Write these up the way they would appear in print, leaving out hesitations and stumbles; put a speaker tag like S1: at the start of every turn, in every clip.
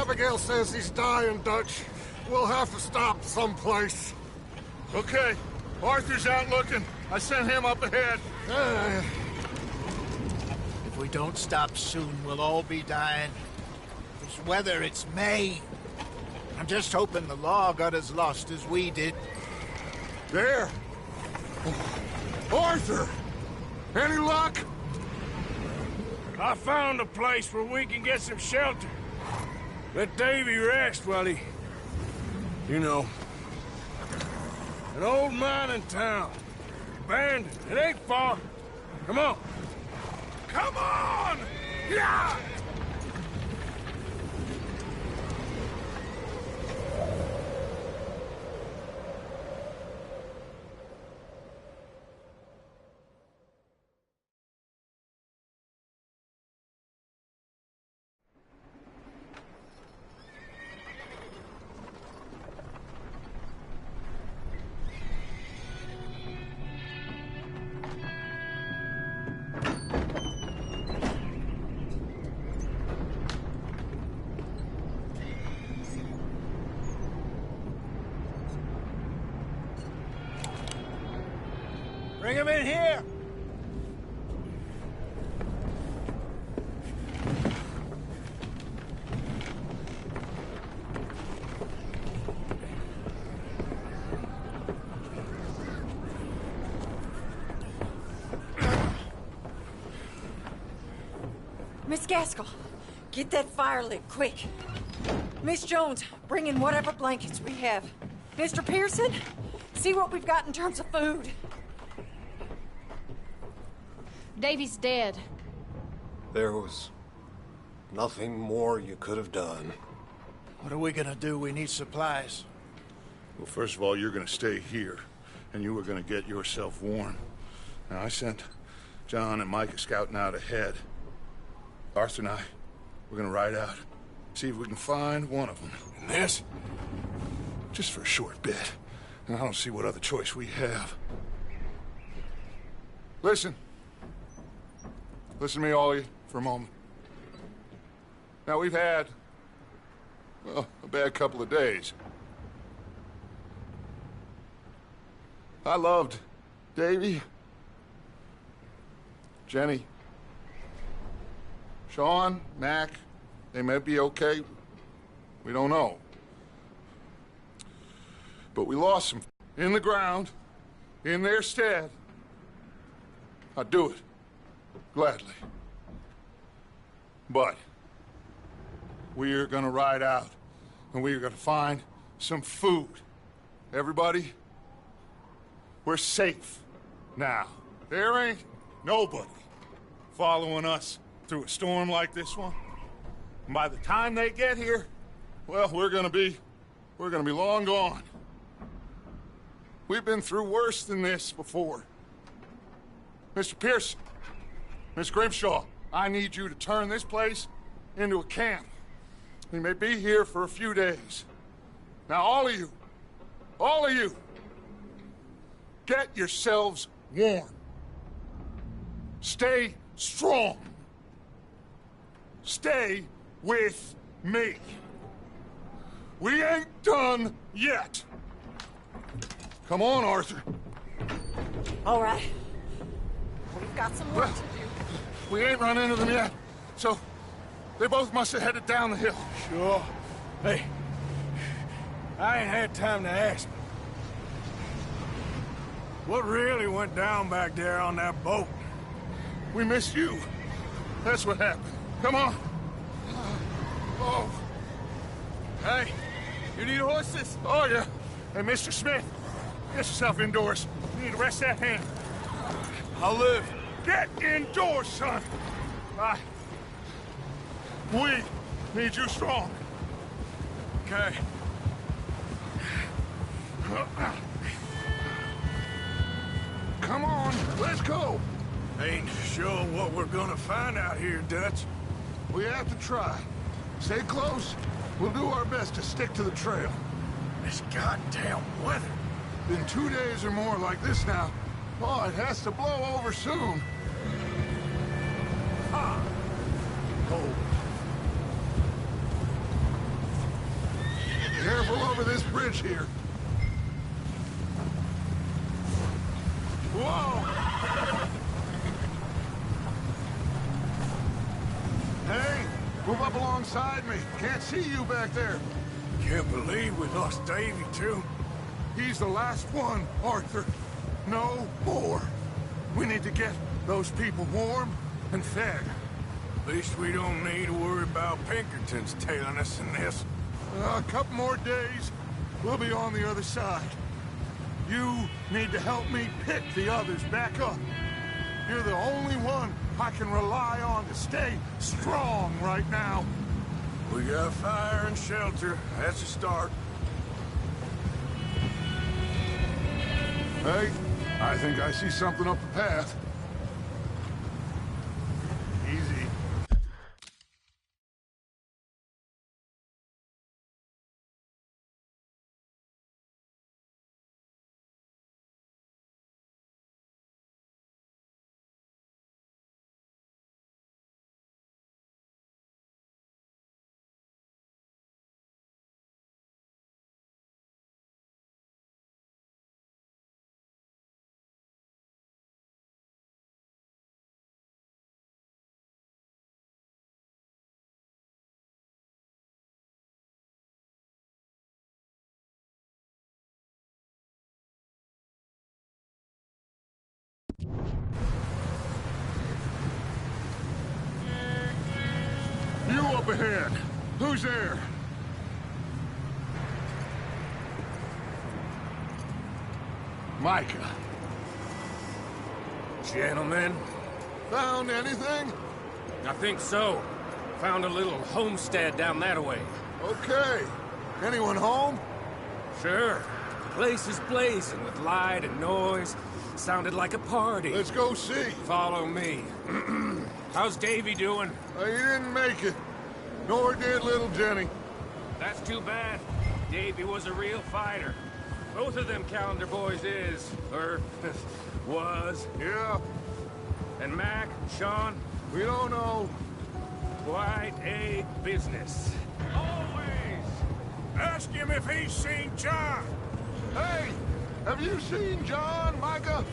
S1: Abigail says he's dying, Dutch. We'll have to stop someplace.
S2: Okay. Arthur's out looking. I sent him up ahead.
S3: If we don't stop soon, we'll all be dying. This weather, it's May. I'm just hoping the law got as lost as we did.
S1: There! Arthur! Any luck?
S4: I found a place where we can get some shelter. Let Davy rest while he... You know. An old mining town. Abandoned. It ain't far. Come on. Come on! Yeah!
S3: Bring him in here!
S5: Miss Gaskell, get that fire lit, quick. Miss Jones, bring in whatever blankets we have. Mr. Pearson, see what we've got in terms of food.
S6: Davy's dead.
S1: There was nothing more you could have done.
S3: What are we gonna do? We need supplies.
S2: Well, first of all, you're gonna stay here, and you were gonna get yourself warm. Now, I sent John and Micah scouting out ahead. Arthur and I, we're gonna ride out, see if we can find one of them.
S4: And this?
S2: Just for a short bit. And I don't see what other choice we have. Listen. Listen to me, all of you, for a moment. Now, we've had, well, a bad couple of days. I loved Davy, Jenny, Sean, Mac. They may be okay. We don't know. But we lost them in the ground, in their stead. I'd do it. Gladly. But we are gonna ride out, and we are gonna find some food. Everybody, we're safe now. There ain't nobody following us through a storm like this one. And by the time they get here, well, we're gonna be long gone. We've been through worse than this before. Mr. Pearson, Miss Grimshaw, I need you to turn this place into a camp. We may be here for a few days. Now, all of you, get yourselves warm. Stay strong. Stay with me. We ain't done yet. Come on, Arthur.
S5: All right. We've got some work to do.
S2: We ain't run into them yet, so they both must have headed down the hill.
S4: Sure. Hey, I ain't had time to ask. What really went down back there on that boat?
S2: We missed you. That's what happened. Come on. Oh.
S4: Hey, you need horses?
S2: Oh, yeah. Hey, Mr. Smith, get yourself indoors. You need to rest that hand.
S4: I'll live.
S2: Get indoors, son. We need you strong.
S4: Okay.
S2: Come on, let's go.
S4: Ain't sure what we're gonna find out here, Dutch.
S2: We have to try. Stay close. We'll do our best to stick to the trail.
S4: This goddamn weather.
S2: Been 2 days or more like this now. Oh, it has to blow over soon.
S4: Ah. Oh.
S2: Careful over this bridge here. Whoa! Hey, move up alongside me. Can't see you back there.
S4: Can't believe we lost Davy, too.
S2: He's the last one, Arthur. No more. We need to get those people warm and fed.
S4: At least we don't need to worry about Pinkertons tailing us in this.
S2: A couple more days, we'll be on the other side. You need to help me pick the others back up. You're the only one I can rely on to stay strong right now.
S4: We got fire and shelter. That's a start.
S2: Hey, I think I see something up the path. Easy. You up ahead. Who's there? Micah.
S7: Gentlemen,
S2: Found anything?
S7: I think so. Found a little homestead down that way.
S2: Okay. Anyone home?
S7: Sure. Place is blazing with light and noise. Sounded like a party.
S2: Let's go see.
S7: Follow me. How's Davy doing?
S2: He didn't make it. Nor did little Jenny.
S7: That's too bad. Davy was a real fighter. Both of them calendar boys is, or was.
S2: Yeah,
S7: And Mac, Sean,
S2: we don't know.
S7: quite a business.
S4: Always! Ask him if he's seen John.
S2: Hey, have you seen John, Micah?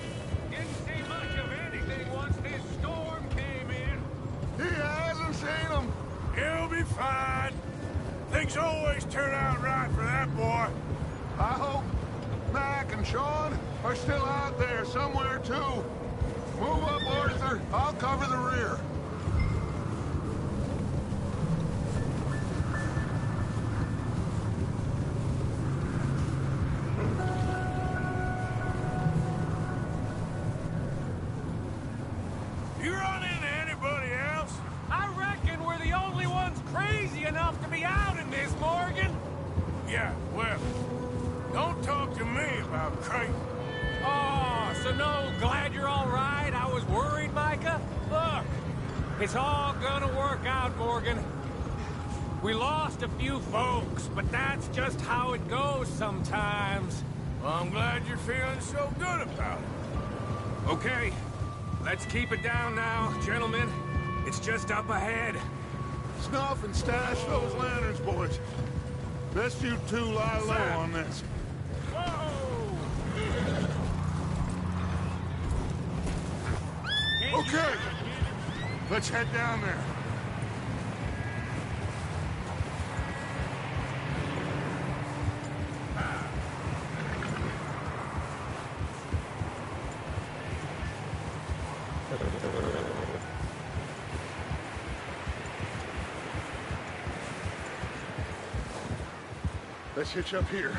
S7: Didn't see much of anything once this storm came in.
S2: He hasn't seen him.
S4: He'll be fine. Things always turn out right for that boy.
S2: I hope Mac and Sean are still out there somewhere, too. Move up, Arthur. I'll cover the rear.
S4: You run into anybody else?
S7: I reckon we're the only ones crazy enough to be out in this, Morgan.
S4: Yeah, well, don't talk to me about crazy.
S7: Oh, so no, glad you're all right. I was worried, Micah. Look, it's all gonna work out, Morgan. We lost a few folks, but that's just how it goes sometimes.
S4: Well, I'm glad you're feeling so good about it.
S7: Okay, let's keep it down now, gentlemen. It's just up ahead.
S2: Snuff and stash those lanterns, boys. Best you two lie low on this.
S7: Whoa!
S2: Okay, let's head down there. Let's hitch up here.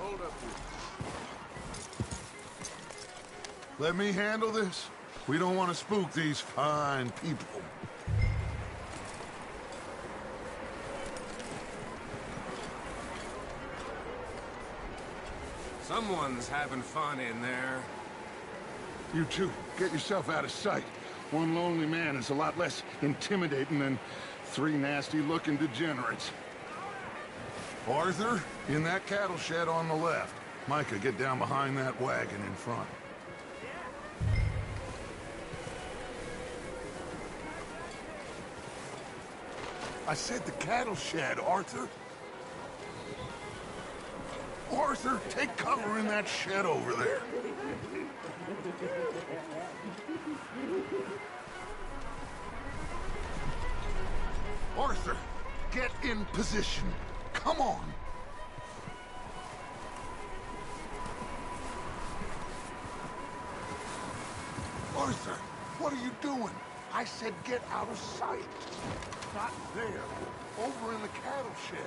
S2: Hold up here. Let me handle this. We don't want to spook these fine people.
S7: Someone's having fun in there.
S2: You two, get yourself out of sight. One lonely man is a lot less intimidating than three nasty-looking degenerates. Arthur, in that cattle shed on the left. Micah, get down behind that wagon in front. I said the cattle shed, Arthur. Arthur, take cover in that shed over there. Arthur, get in position. Come on. Arthur, what are you doing? I said get out of sight. Not there. Over in the cattle shed.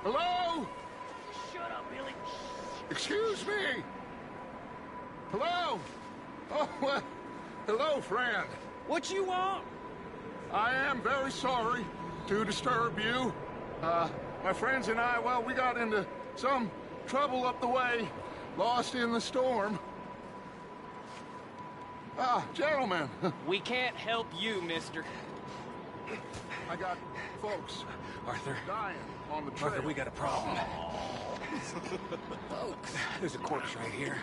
S2: Hello?
S7: Shut up, Billy.
S2: Excuse me? Hello? Oh, well, hello, friend.
S7: What you want?
S2: I am very sorry to disturb you. My friends and I, well, we got into some trouble up the way, lost in the storm. Gentlemen,
S7: We can't help you, mister.
S2: I got folks
S7: Arthur.
S2: dying on the trail.
S7: Arthur, we got a problem. Folks. There's a corpse right here.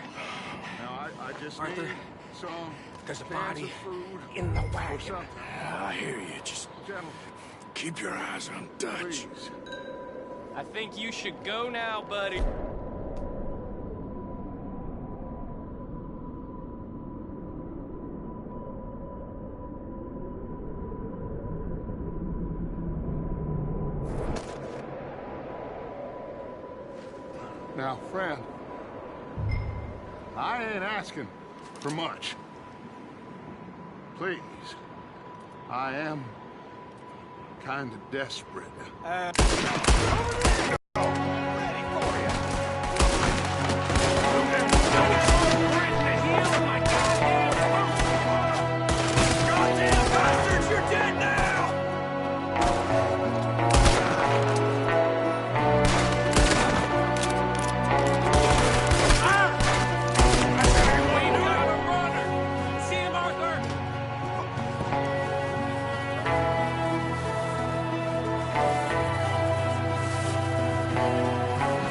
S2: Now, I just
S7: Arthur,
S2: need some
S7: there's a
S2: cans
S7: body
S2: of food
S7: in the
S2: or
S7: wagon.
S2: something.
S4: I hear you. Just
S2: Gentlemen,
S4: keep your eyes on Dutch.
S2: please.
S7: I think you should go now, buddy.
S2: Now, friend, I ain't asking for much. Please, I am kind of desperate.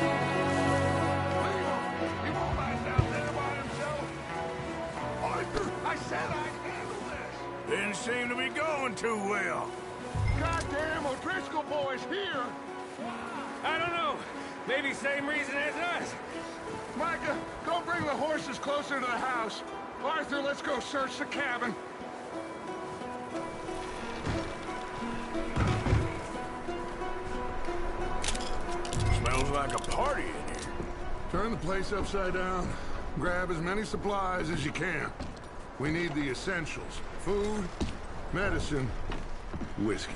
S7: See him, Arthur!
S2: He won't last out there by himself. Arthur, I said I'd handle this.
S4: Didn't seem to be going too well.
S2: Goddamn O'Driscoll boys here.
S7: I don't know. Maybe same reason as us.
S2: Micah, go bring the horses closer to the house. Arthur, let's go search the cabin.
S4: Smells like a party in here.
S2: Turn the place upside down. Grab as many supplies as you can. We need the essentials. Food, medicine, whiskey.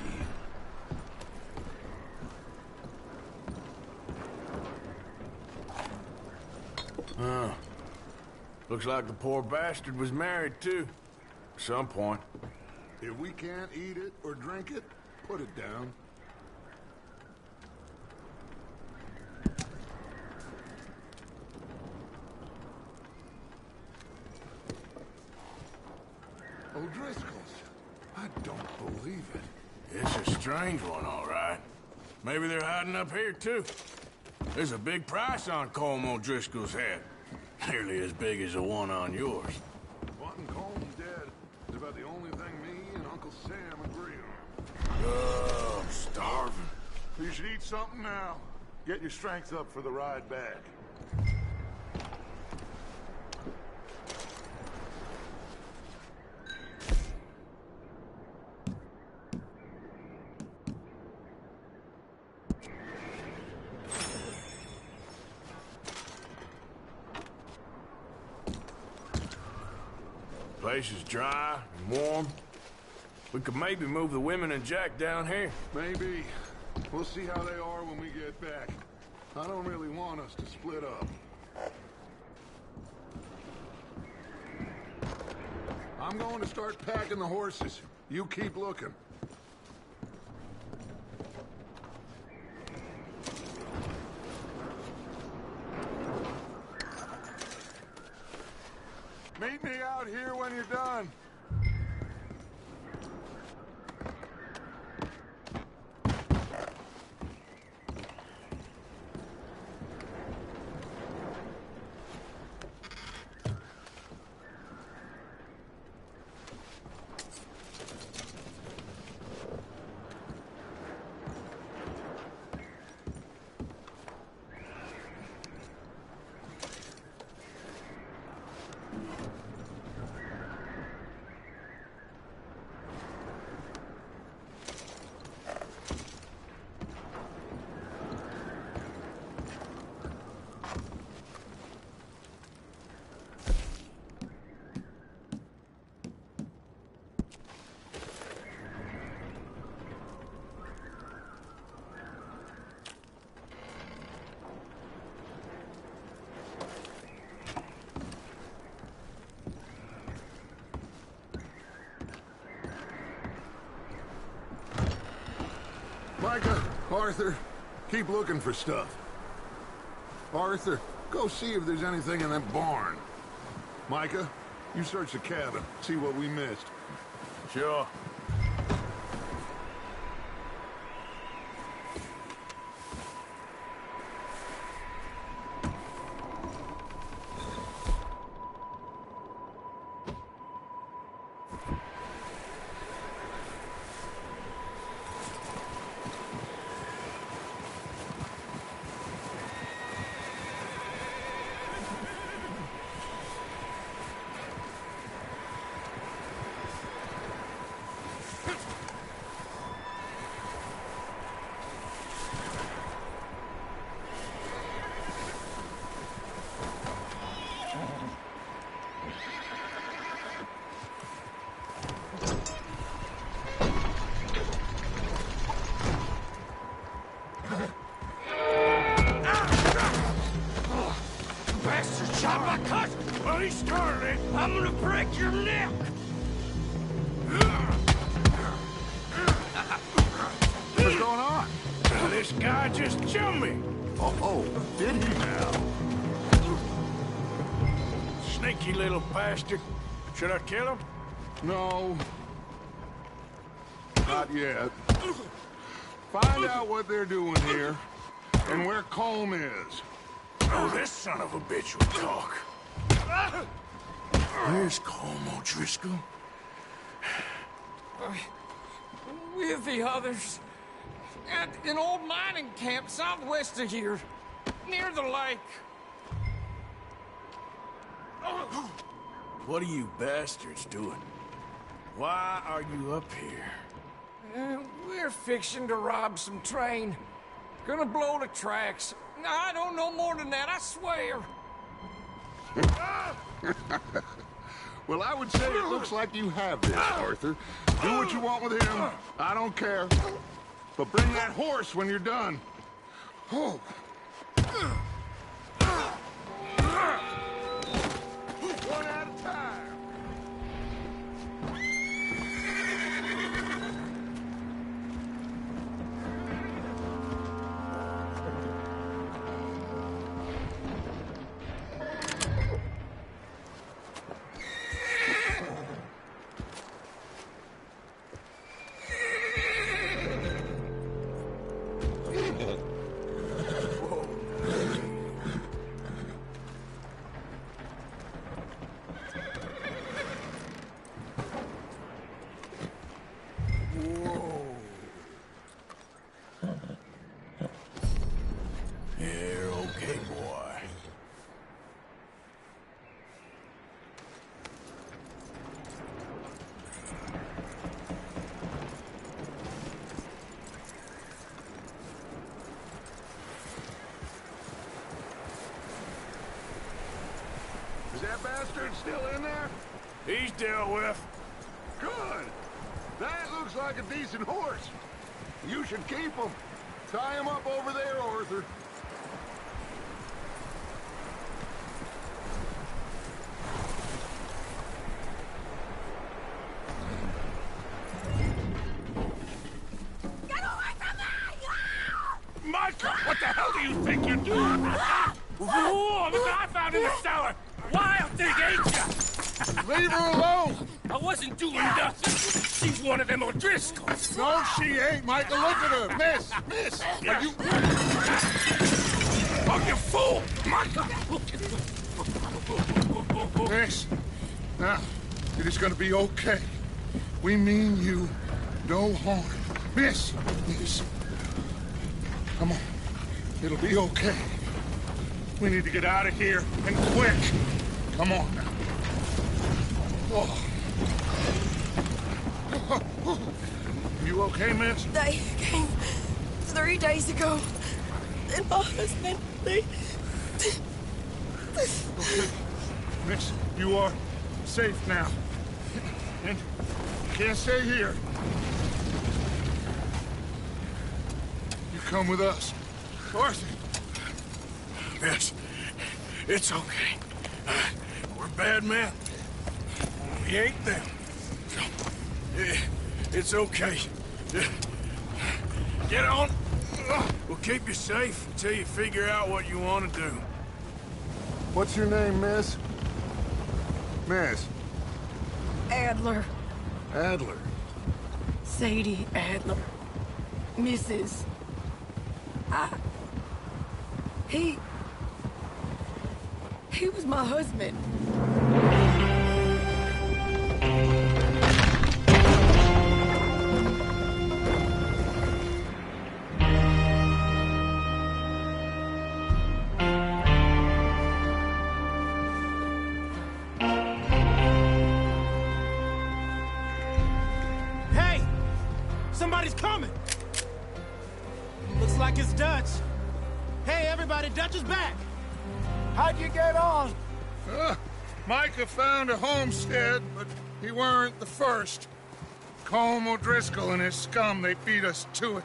S4: Looks like the poor bastard was married, too. At some point.
S2: If we can't eat it or drink it, put it down. O'Driscoll's. I don't believe it.
S4: It's a strange one, all right. Maybe they're hiding up here, too. There's a big price on Colm O'Driscoll's head. Nearly as big as the one on yours.
S2: Wanting Colm dead is about the only thing me and Uncle Sam agree on.
S4: Oh, I'm starving.
S2: You should eat something now. Get your strength up for the ride back.
S4: Place is dry and warm. We could maybe move the women and Jack down here.
S2: Maybe. We'll see how they are when we get back. I don't really want us to split up. I'm going to start packing the horses. You keep looking. Meet me out here when you're done. Micah, Arthur, keep looking for stuff. Arthur, go see if there's anything in that barn. Micah, you search the cabin, see what we missed.
S4: Sure. Well, he started it. I'm gonna break your neck.
S2: What's going on?
S4: This guy just jumped me.
S2: Oh, did he now?
S4: Sneaky little bastard. Should I kill him?
S2: No. Not yet. Find out what they're doing here, and where Colm is.
S4: Oh, this son of a bitch will talk. Where's Colm O'Driscoll?
S7: With the others. At an old mining camp southwest of here. Near the lake.
S4: What are you bastards doing? Why are you up here?
S7: We're fixing to rob some train. Gonna blow the tracks. I don't know more than that, I swear.
S2: Well, I would say it looks like you have this, Arthur. Do what you want with him. I don't care. But bring that horse when you're done. Oh. One at a time. Is that bastard still in there?
S4: He's dealt with.
S2: Good. That looks like a decent horse. You should keep him. Tie him up over there, Arthur.
S5: Get away from me!
S4: Micah, what the hell do you think you're doing? Whoa, look what I found in the cellar! Wild thing, ain't ya?
S2: Leave her alone!
S4: I wasn't doing nothing. She's one of them O'Driscolls.
S2: No, she ain't, Micah. Look at her. Miss, are you...
S4: Oh, you fool! Micah!
S2: Miss, now, it is gonna be okay. We mean you no harm. Miss. Come on. It'll be okay. We need to get out of here, and quick. Come on now. Oh. You okay, miss?
S8: They came 3 days ago. And my husband, they...
S2: Okay. Miss, you are safe now. And you can't stay here. You come with us. Arthur.
S4: Miss, it's okay. We're bad men. We ain't them. So, it's okay. Get on. We'll keep you safe until you figure out what you want to do.
S2: What's your name, miss? Miss.
S8: Adler.
S2: Adler.
S8: Sadie Adler. Mrs. He was my husband.
S9: Hey! Somebody's coming! Looks like it's Dutch. Hey, everybody, Dutch is back!
S3: How'd you get on?
S2: Micah found a homestead, but he weren't the first. Colm O'Driscoll and his scum, they beat us to it.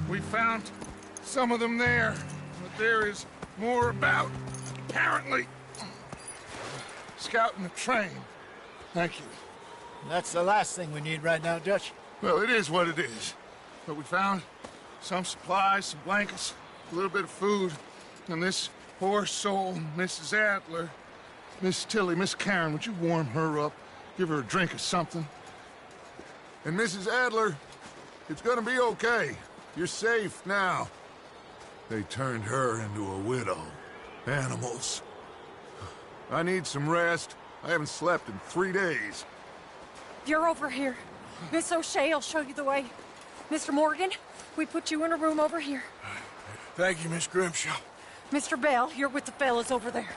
S2: We found some of them there, but there is more about, apparently. Scouting the train. Thank you.
S3: That's the last thing we need right now, Dutch.
S2: Well, it is what it is. But we found some supplies, some blankets, a little bit of food, and this poor soul, Mrs. Adler, Miss Tilly, Miss Karen, would you warm her up? Give her a drink or something? And Mrs. Adler, it's gonna be okay. You're safe now. They turned her into a widow. Animals. I need some rest. I haven't slept in 3 days.
S5: You're over here. Miss O'Shea will show you the way. Mr. Morgan, we put you in a room over here.
S4: Thank you, Miss Grimshaw.
S5: Mr. Bell, you're with the fellas over there.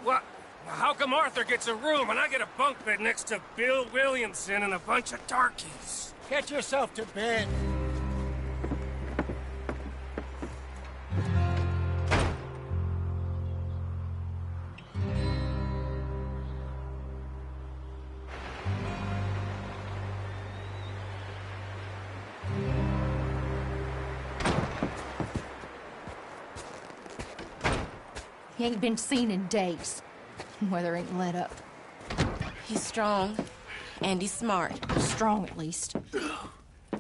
S7: What? How come Arthur gets a room and I get a bunk bed next to Bill Williamson and a bunch of darkies?
S3: Get yourself to bed.
S6: He ain't been seen in days. Weather ain't let up.
S8: He's strong, and he's smart.
S6: Strong, at least.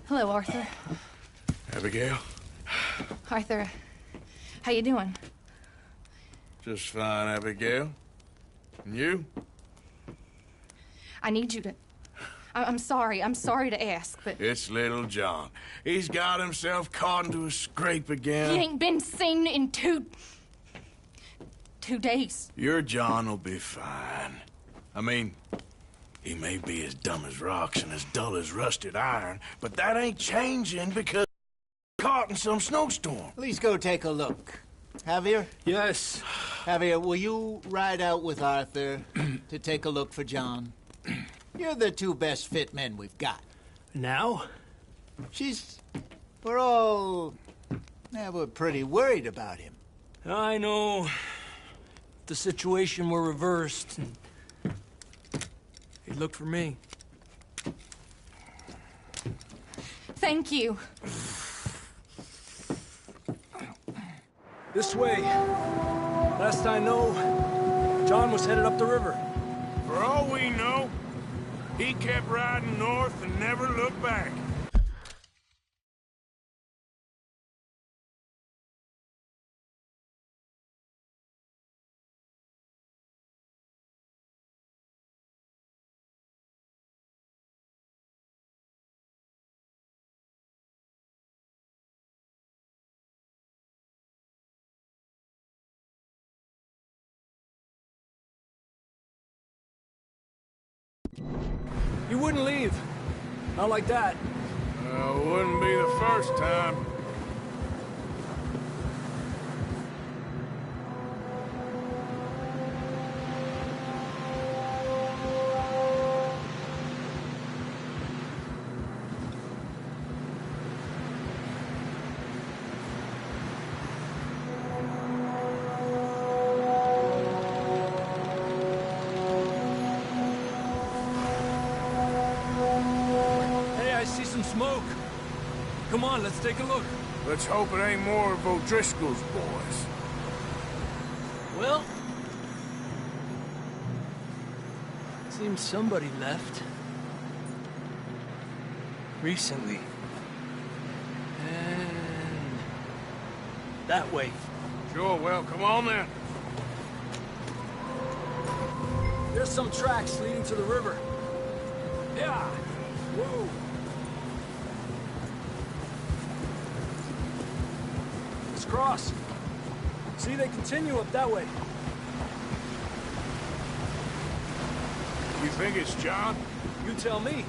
S6: Hello, Arthur.
S4: Abigail?
S6: Arthur, how you doing?
S4: Just fine, Abigail. And you?
S6: I need you to... I'm sorry to ask, but...
S4: It's little John. He's got himself caught into a scrape again.
S6: He ain't been seen in 2 days.
S4: Your John will be fine. I mean, he may be as dumb as rocks and as dull as rusted iron, but that ain't changing because he's caught in some snowstorm.
S3: Please go take a look. Javier?
S9: Yes.
S3: Javier, will you ride out with Arthur to take a look for John? You're the 2 best fit men we've got.
S9: Now?
S3: We're pretty worried about him.
S9: I know. If the situation were reversed, he'd look for me.
S6: Thank you.
S9: This way. Last I know, John was headed up the river.
S4: For all we know, he kept riding north and never looked back.
S9: You wouldn't leave. Not like that.
S4: Wouldn't be the first time.
S9: Smoke. Come on, let's take a look.
S4: Let's hope it ain't more of O'Driscoll's boys.
S9: Well, seems somebody left. Recently. That way.
S4: Sure, well, come on then.
S9: There's some tracks leading to the river. Yeah. Whoa. Let's cross. See, they continue up that way.
S4: You think it's John?
S9: You tell me.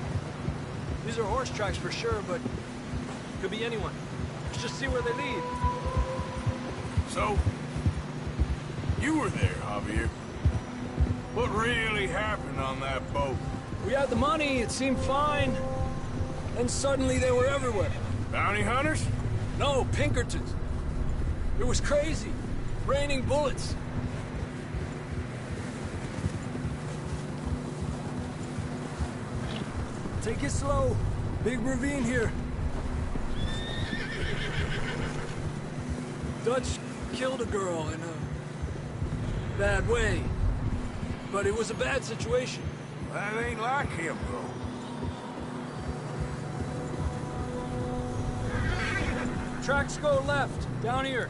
S9: These are horse tracks for sure, but could be anyone. Let's just see where they lead.
S4: So, you were there, Javier. What really happened on that boat?
S9: We had the money, it seemed fine. Then suddenly they were everywhere.
S4: Bounty hunters?
S9: No, Pinkertons. It was crazy. Raining bullets. Take it slow. Big ravine here. Dutch killed a girl in a bad way. But it was a bad situation.
S4: That ain't like him, though.
S9: Tracks go left, down here.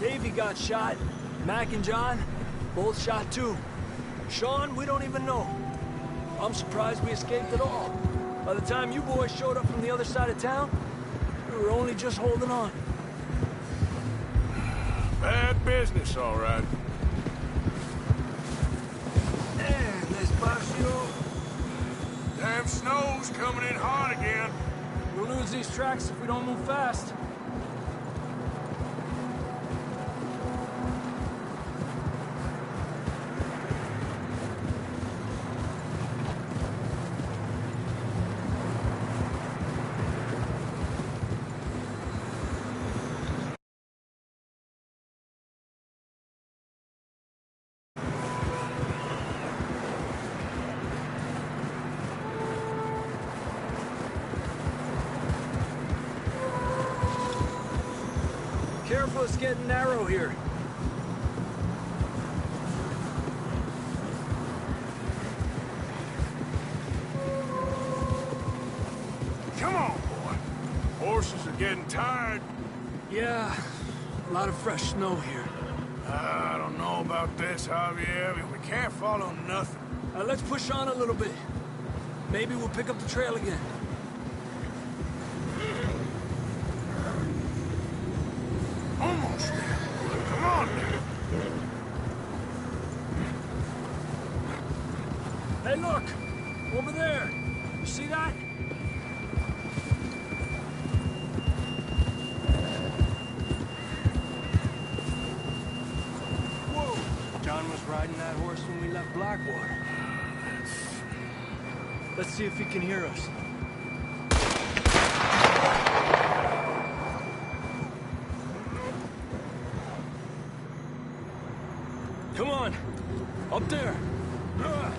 S9: Davey got shot. Mac and John, both shot too. Sean, we don't even know. I'm surprised we escaped at all. By the time you boys showed up from the other side of town, we were only just holding on.
S4: Bad business, all right.
S9: Despacio.
S4: Damn snow's coming in hot again.
S9: We'll lose these tracks if we don't move fast. Careful, it's getting narrow here.
S4: Come on, boy. Horses are getting tired.
S9: Yeah, a lot of fresh snow here.
S4: I don't know about this, Javier. I mean, we can't follow nothing.
S9: Let's push on a little bit. Maybe we'll pick up the trail again.
S4: Almost there. Come on.
S9: Hey, look! Over there! You see that? Whoa! John was riding that horse when we left Blackwater. Let's see if he can hear us. Come on! Up there! Ha!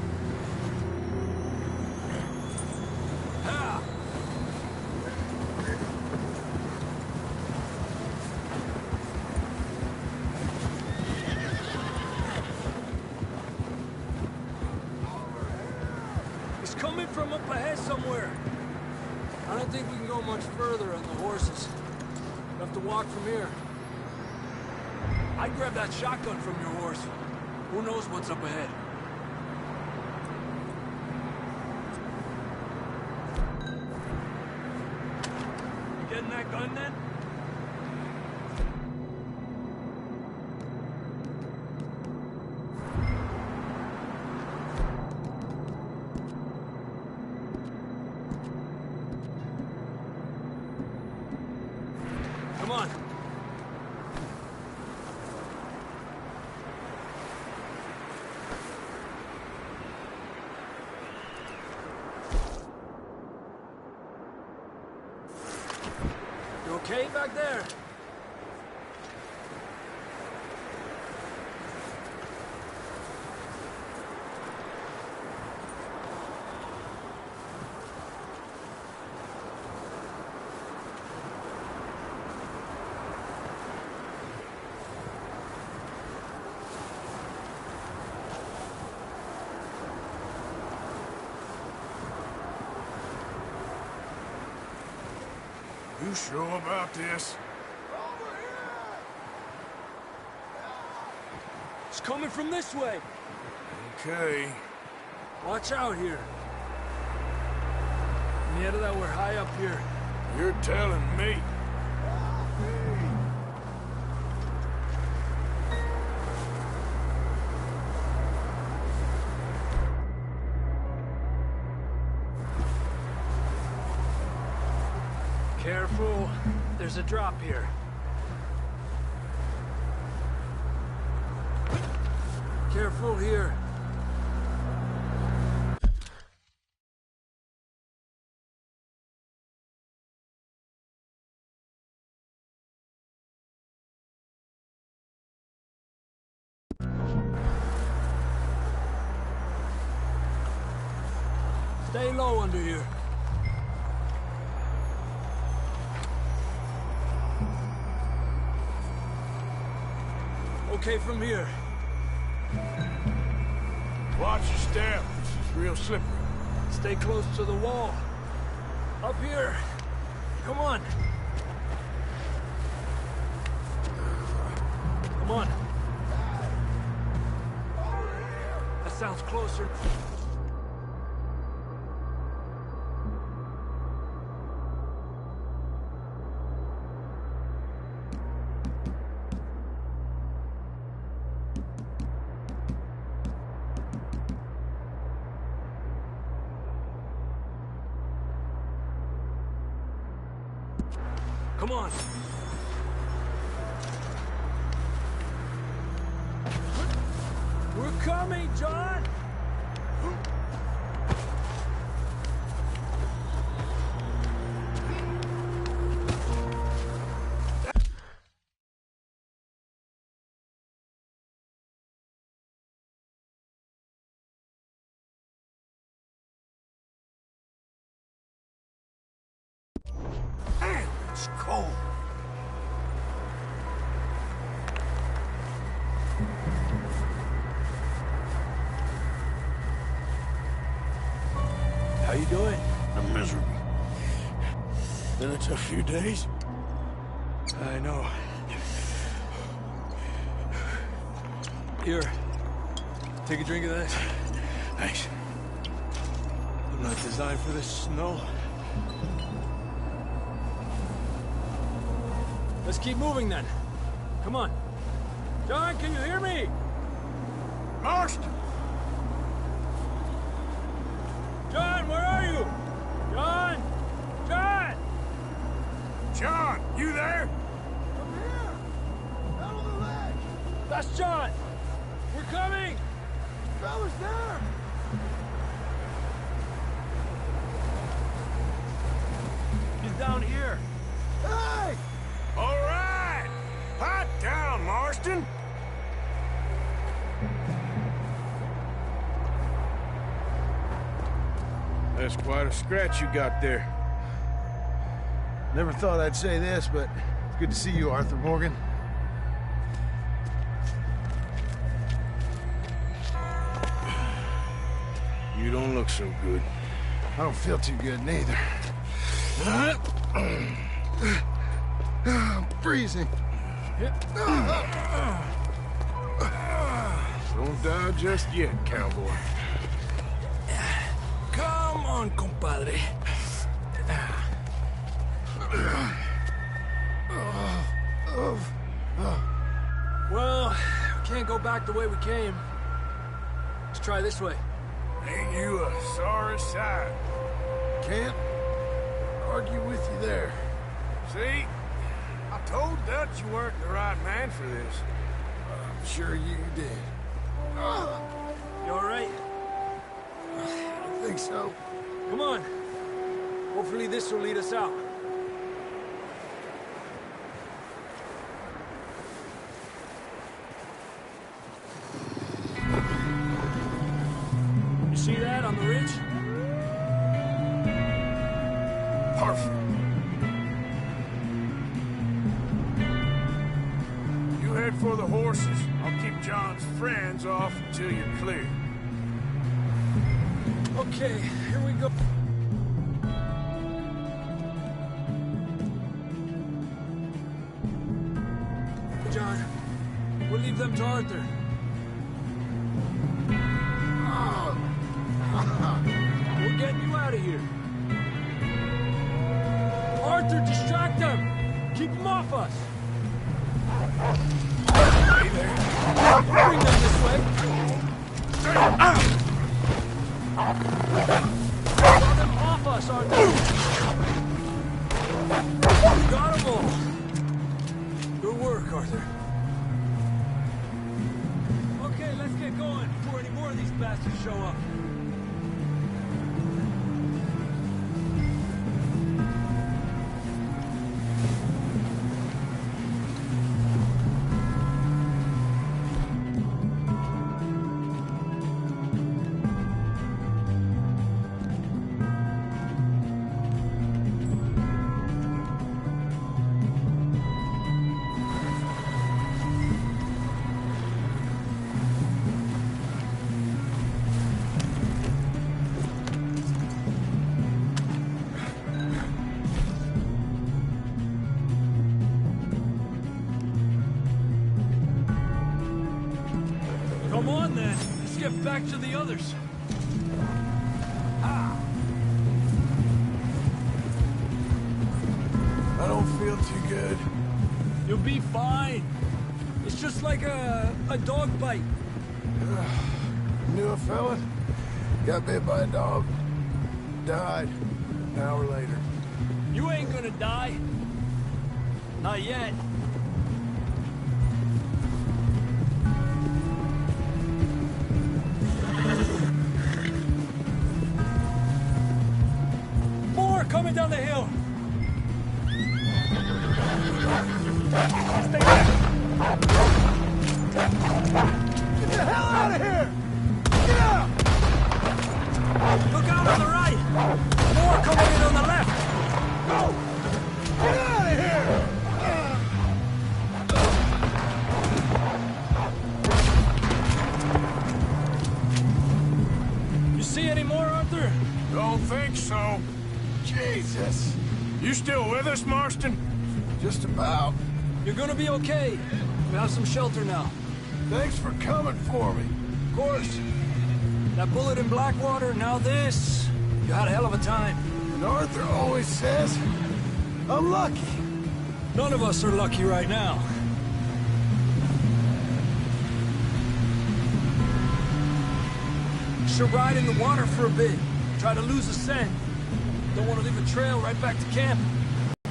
S9: He's coming from up ahead somewhere. I don't think we can go much further on the horses. We'll have to walk from here. I'd grab that shotgun from your horse. Who knows what's up ahead? You getting that gun then? Come on. You okay back there?
S4: You sure about this?
S9: It's coming from this way.
S4: Okay.
S9: Watch out here. Mierda, we're high up here.
S4: You're telling me.
S9: Careful. There's a drop here. Careful here. Stay low under here. Okay from here.
S4: Watch your step. This is real slippery.
S9: Stay close to the wall. Up here. Come on. Come on. That sounds closer. Come on. We're coming, John!
S4: Damn, it's cold.
S9: How you doing?
S4: I'm miserable. Been a tough few days.
S9: I know. Here. Take a drink of that.
S4: Thanks. I'm not designed for this snow.
S9: Let's keep moving then. Come on. John, can you hear me?
S4: Marston!
S9: John, where are you? John! John!
S4: John, you there?
S3: I'm here! Out of the ledge!
S9: That's John! We're coming!
S3: Fella's there!
S9: He's down here.
S3: Hey!
S4: All right! Hot down, Marston! That's quite a scratch you got there.
S3: Never thought I'd say this, but it's good to see you, Arthur Morgan.
S4: You don't look so good.
S3: I don't feel too good, neither. I'm freezing.
S4: Don't die just yet, cowboy.
S9: Come on, compadre. Well, we can't go back the way we came. Let's try this way.
S4: Ain't you a sorry sight?
S3: Can't argue with you there.
S4: See? I told Dutch you weren't the right man for this.
S3: I'm sure you did.
S9: You all right?
S3: I don't think so.
S9: Come on. Hopefully this will lead us out. You see that on the ridge?
S4: Perfect. You head for the horses. I'll keep John's friends off until you're clear.
S9: Okay, here we go. Arthur. We're getting you out of here. Arthur, distract them! Keep them off us! Hey there. Bring them this way. Draw them off us, Arthur! You got them all! Good work, Arthur. Okay, let's get going before any more of these bastards show up. Come on, then. Let's get back to the others.
S4: I don't feel too good.
S9: You'll be fine. It's just like a dog bite.
S4: Knew a fella. Got bit by a dog. Died an hour later.
S9: You ain't gonna die. Not yet. More coming down the hill. Stay back.
S4: Get the hell out of here! Get out!
S9: Look out on the right. More coming in on the left.
S4: Go! Get out of here!
S9: You see any more, Arthur?
S4: Don't think so. Jesus! You still with us, Marston? Just about.
S9: You're gonna be okay. We have some shelter now.
S4: Thanks for coming for me.
S9: Of course. That bullet in Blackwater, now this. You had a hell of a time.
S4: And Arthur always says, I'm lucky.
S9: None of us are lucky right now. Should ride in the water for a bit. Try to lose the scent. Don't want to leave a trail right back to camp.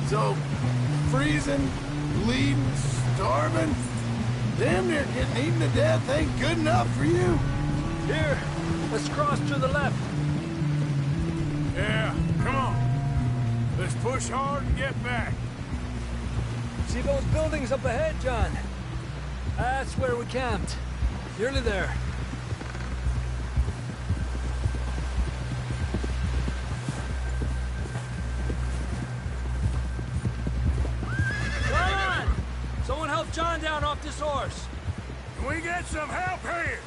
S4: So, freezing, bleeding, starving, damn near getting eaten to death ain't good enough for you?
S9: Here, let's cross to the left.
S4: Yeah, come on. Let's push hard and get back.
S9: See those buildings up ahead, John? That's where we camped. Nearly there. Come on! Someone help John down off this horse.
S4: Can we get some help here?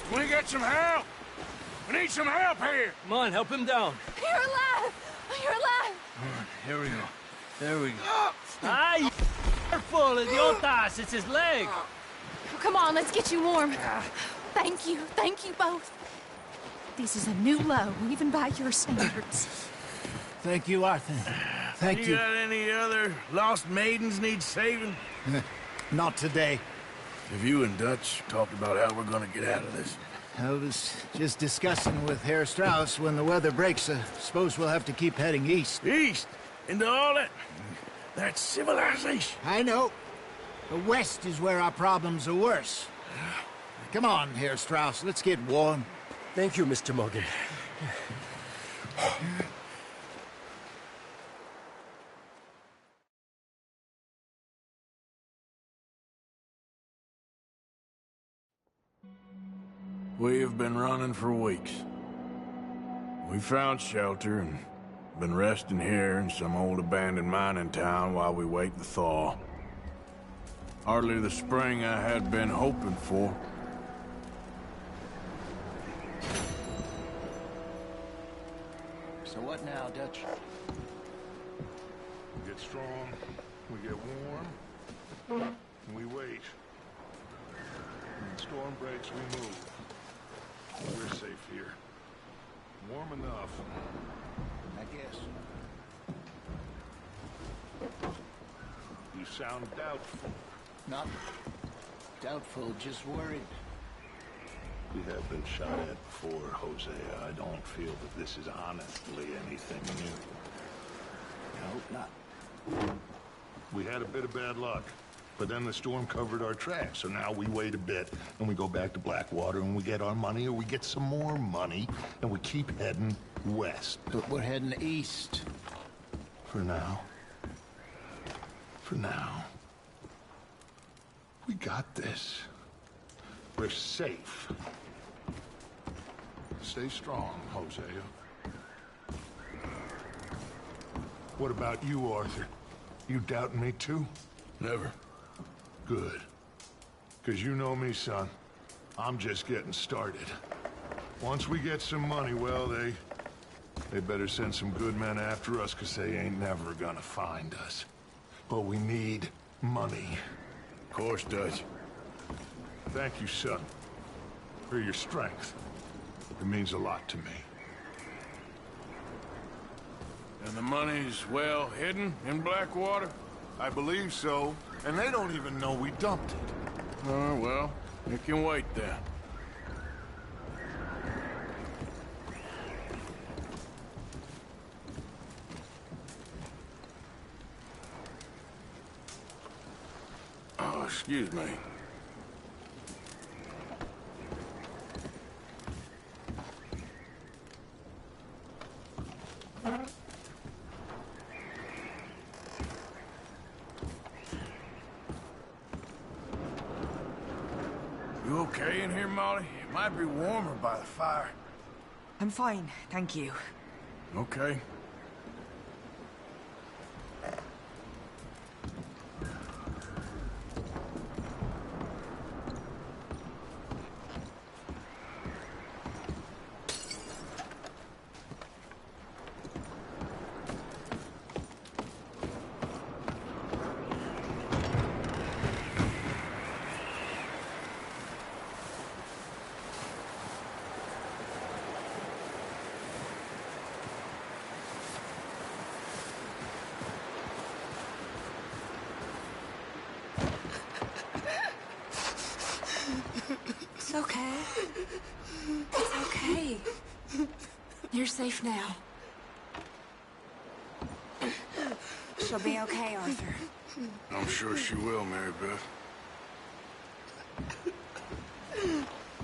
S4: Can we get some help? We need some help here.
S9: Come on, help him down.
S8: You're alive! You're alive!
S4: Here we go. There we go.
S9: Ay, careful, idiotas! It's his leg.
S6: Come on, let's get you warm. Thank you both. This is a new low, even by your standards.
S3: Thank you, Arthur. Thank you.
S4: You got any other lost maidens need saving?
S3: Not today.
S4: Have you and Dutch talked about how we're gonna get out of this?
S3: I was just discussing with Herr Strauss when the weather breaks. Suppose we'll have to keep heading east.
S4: East? Into all that... That's civilization.
S3: I know. The west is where our problems are worse. Come on, Herr Strauss, let's get warm.
S9: Thank you, Mr. Morgan.
S4: We have been running for weeks. We found shelter and been resting here in some old abandoned mining town while we wait the thaw. Hardly the spring I had been hoping for.
S3: So what now, Dutch.
S2: We get strong, we get warm, and we wait. When the storm breaks, we move. We're safe here. Warm enough.
S3: I guess.
S2: You sound doubtful.
S3: Not doubtful, just worried.
S2: We have been shot at before, Hosea. I don't feel that this is honestly anything new.
S3: I hope not.
S2: We had a bit of bad luck, but then the storm covered our tracks, so now we wait a bit, and we go back to Blackwater, and we get our money, or we get some more money, and we keep heading west.
S3: But we're heading east.
S2: For now. For now. We got this. We're safe. Stay strong, Hosea. What about you, Arthur? You doubting me too?
S4: Never.
S2: Good. Because you know me, son. I'm just getting started. Once we get some money, well, they better send some good men after us, because they ain't never gonna find us. But we need money.
S4: Of course, Dutch.
S2: Thank you, son, for your strength. It means a lot to me.
S4: And the money's well hidden in Blackwater?
S2: I believe so, and they don't even know we dumped it.
S4: Oh, well, it can wait then. Oh, excuse me. You okay in here, Molly? It might be warmer by the fire.
S8: I'm fine, thank you.
S4: Okay.
S6: It's okay. It's okay. You're safe now. She'll be okay, Arthur.
S4: I'm sure she will, Mary Beth.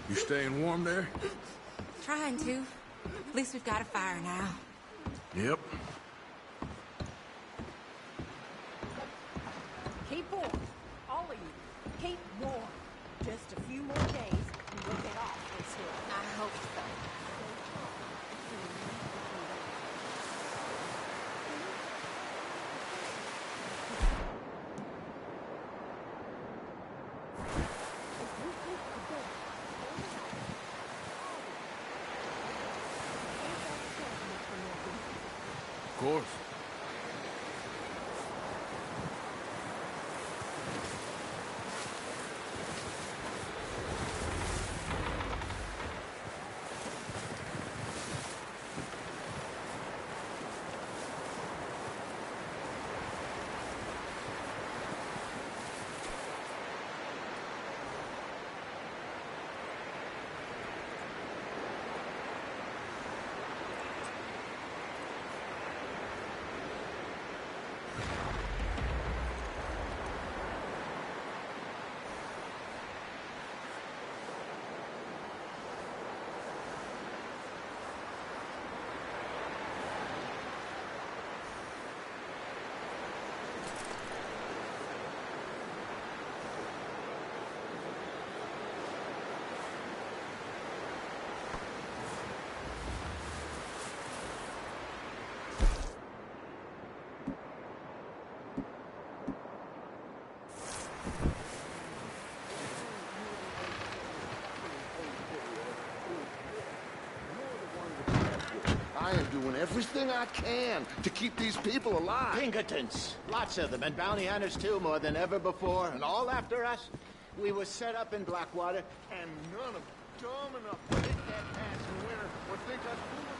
S4: You staying warm there?
S6: Trying to. At least we've got a fire now.
S4: Yep.
S5: Keep warm. All of you. Keep warm. Just a few more days and we'll get off this hill.
S6: I hope so.
S4: Of course.
S2: everything I can to keep these people alive.
S3: Pinkertons. Lots of them, and bounty hunters too, more than ever before. And all after us. We were set up in Blackwater,
S2: And none of them dumb enough to hit that pass in winter or think us fool enough.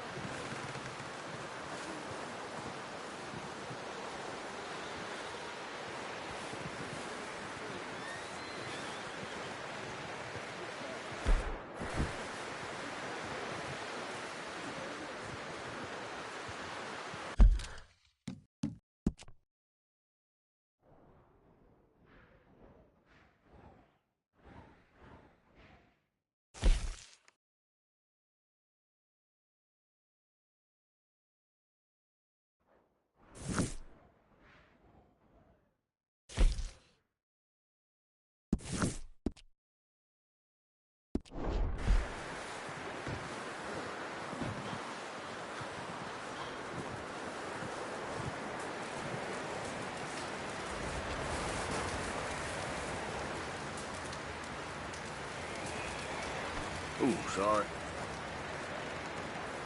S4: Ooh, sorry.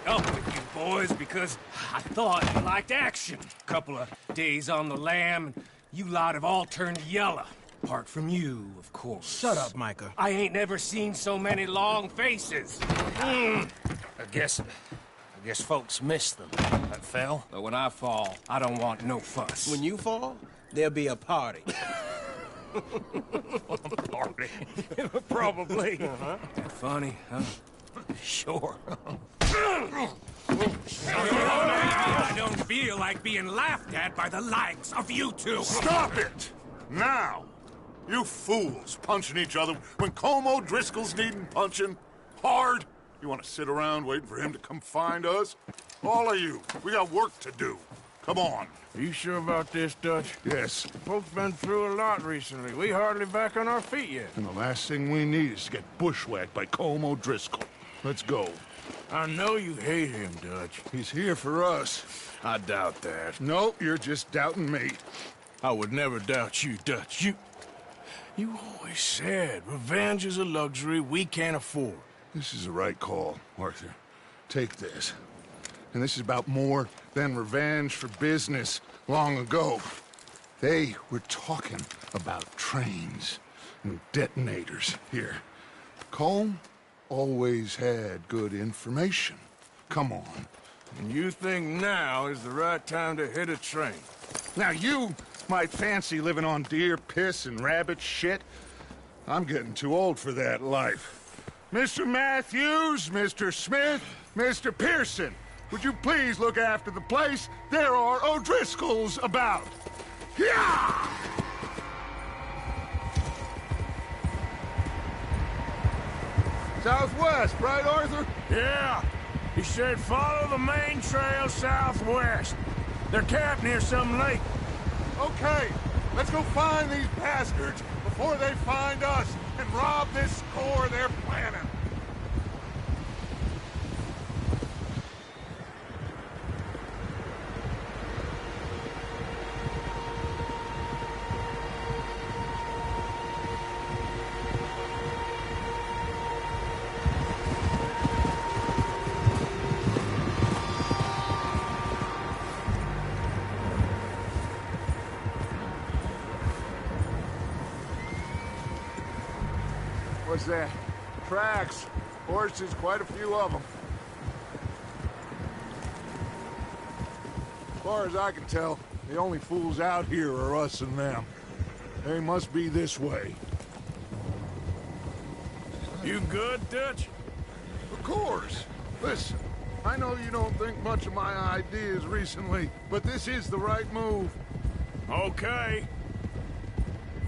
S4: Up with you boys because I thought you liked action. Couple of days on the lam, and you lot have all turned yellow. Apart from you, of course.
S3: Shut up, Micah.
S4: I ain't never seen so many long faces. I guess folks miss them. I fell, but when I fall, I don't want no fuss.
S3: When you fall, there'll be a party.
S4: Party. Probably. That funny, huh? Sure. I don't feel like being laughed at by the likes of you two.
S2: Stop it! Now! You fools punching each other when Colm O'Driscoll's needing punching. Hard! You want to sit around waiting for him to come find us? All of you, we got work to do. Come on.
S10: You sure about this, Dutch?
S2: Yes.
S10: Folks been through a lot recently. We hardly back on our feet yet.
S2: And the last thing we need is to get bushwhacked by Colm O'Driscoll. Let's go.
S10: I know you hate him, Dutch.
S2: He's here for us.
S10: I doubt that.
S2: No, you're just doubting me.
S10: I would never doubt you, Dutch. You always said revenge is a luxury we can't afford.
S2: This is the right call, Arthur. Take this. And this is about more than revenge for business long ago. They were talking about trains and detonators here. Colm always had good information. Come on.
S10: And you think now is the right time to hit a train?
S2: Now you might fancy living on deer piss and rabbit shit. I'm getting too old for that life. Mr. Matthews, Mr. Smith, Mr. Pearson, would you please look after the place? There are O'Driscolls about. Yeah! Southwest, right, Arthur?
S10: Yeah. He said follow the main trail southwest. They're camped near some lake.
S2: Okay, let's go find these bastards before they find us and rob this score they're planning. What's that? Tracks. Horses, quite a few of them. As far as I can tell, the only fools out here are us and them. They must be this way.
S10: You good, Dutch?
S2: Of course. Listen, I know you don't think much of my ideas recently, but this is the right move.
S10: Okay.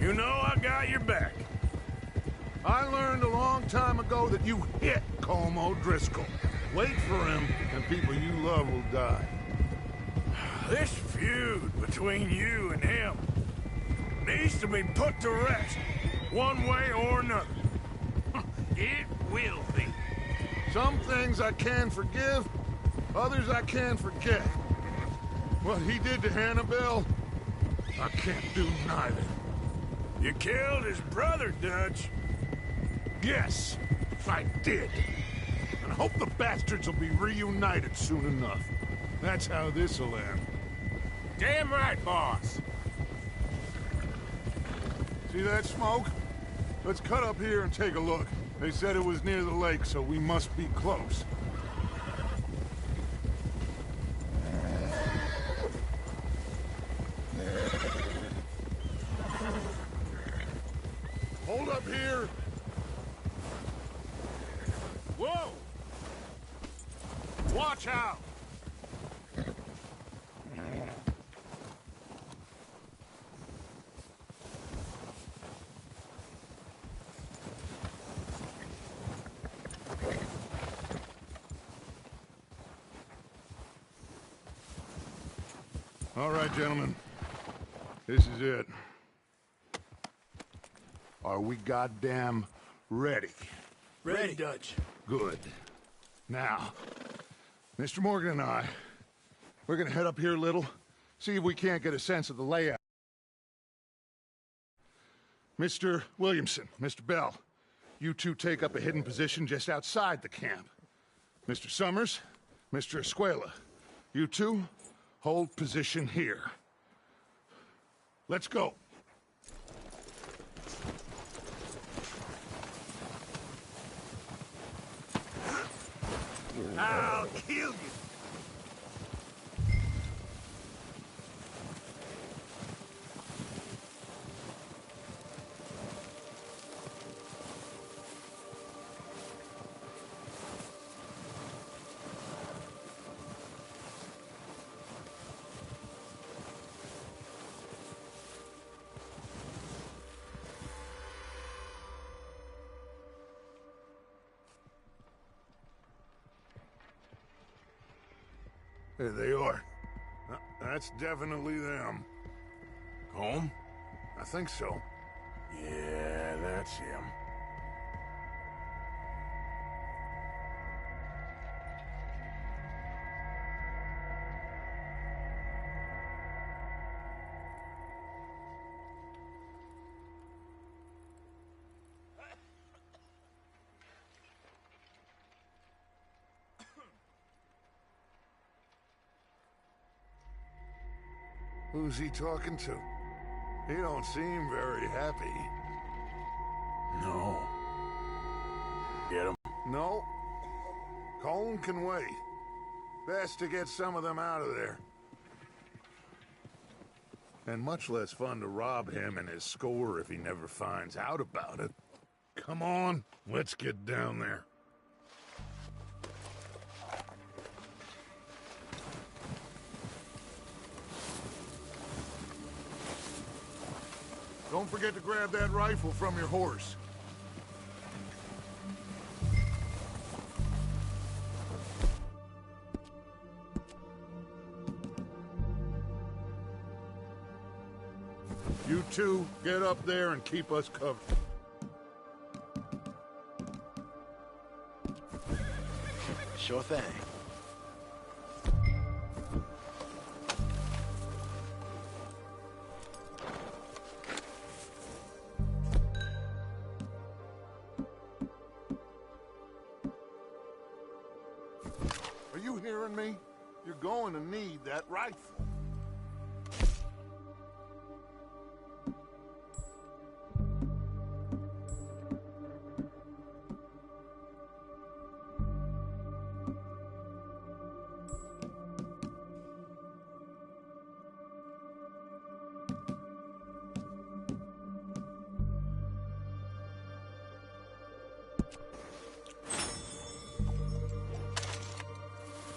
S10: You know I got your back.
S2: I learned a long time ago that you hit Colm O'Driscoll. Wait for him, and people you love will die.
S10: This feud between you and him needs to be put to rest, one way or another.
S4: It will be.
S2: Some things I can forgive, others I can forget. What he did to Annabelle, I can't do neither.
S10: You killed his brother, Dutch.
S2: Yes, I did. And I hope the bastards will be reunited soon enough. That's how this'll end.
S4: Damn right, boss.
S2: See that smoke? Let's cut up here and take a look. They said it was near the lake, so we must be close. Hold up here! Whoa! Watch out! All right, gentlemen. This is it. Are we goddamn ready?
S9: Ready, Dutch.
S2: Good. Now, Mr. Morgan and I, we're gonna head up here a little, see if we can't get a sense of the layout. Mr. Williamson, Mr. Bell, you two take up a hidden position just outside the camp. Mr. Summers, Mr. Escuela, you two hold position here. Let's go.
S10: I'll kill you.
S2: There they are. That's definitely them.
S10: Home?
S2: I think so.
S10: Yeah, that's him.
S2: Who's he talking to? He don't seem very happy.
S10: No. Get him.
S2: No. Colm can wait. Best to get some of them out of there. And much less fun to rob him and his score if he never finds out about it. Come on, let's get down there. Don't forget to grab that rifle from your horse. You two, get up there and keep us covered.
S3: Sure thing.
S2: Are you hearing me? You're going to need that rifle.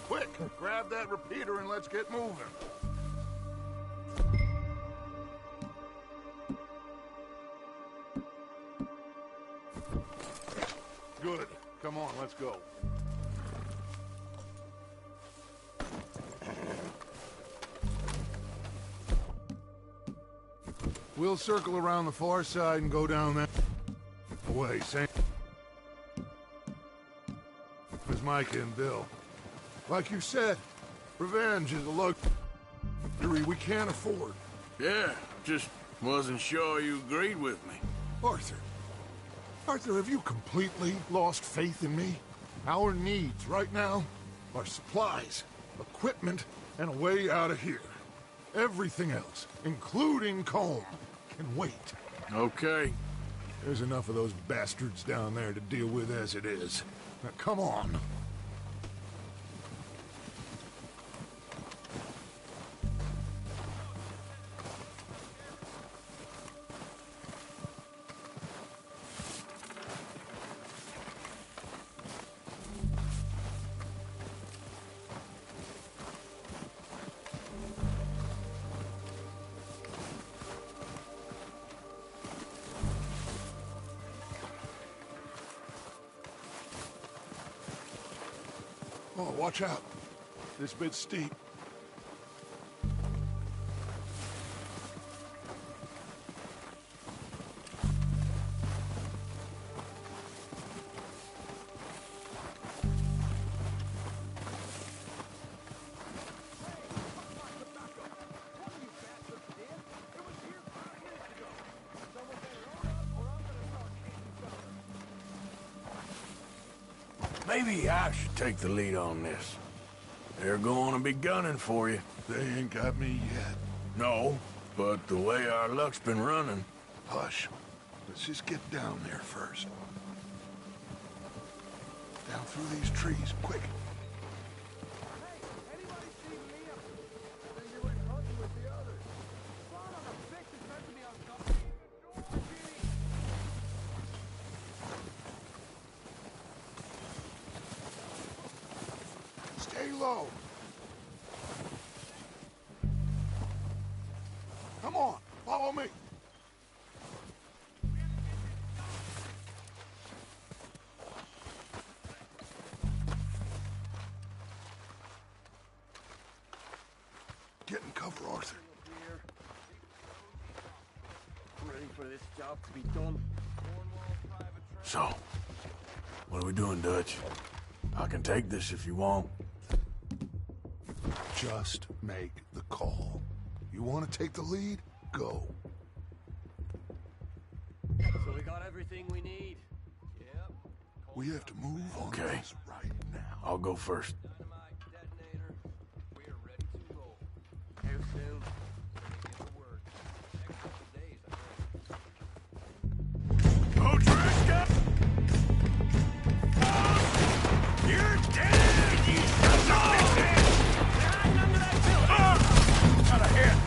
S2: Quick, grab that repeater and let's get moving. Good. Come on, let's go. We'll circle around the far side and go down that way. Same as Micah and Bill. Like you said, revenge is a luxury we can't afford.
S10: Yeah, just wasn't sure you agreed with me.
S2: Arthur. Arthur, have you completely lost faith in me? Our needs right now are supplies. equipment, and a way out of here. Everything else, including Colm, can wait.
S10: Okay.
S2: There's enough of those bastards down there to deal with as it is. Now, come on. Oh, watch out. This bit's steep.
S10: Maybe I should take the lead on this. They're going to be gunning for you.
S2: They ain't got me yet.
S10: No, but the way our luck's been running...
S2: Hush. Let's just get down there first. Down through these trees, quick. Stay low. Come on, follow me. Get in cover, Arthur.
S11: Ready for this job to be done.
S10: So, what are we doing, Dutch? I can take this if you want.
S2: Just make the call. You want to take the lead? Go.
S11: So we got everything we need. Yep.
S2: We have to move on this right now.
S10: I'll go first.
S11: Dynamite detonator. We're ready to roll. How soon? Give the word. Next couple days, I think.
S10: Pozdro! You're dead, you son of a bitch! None of that killing! Not a hit!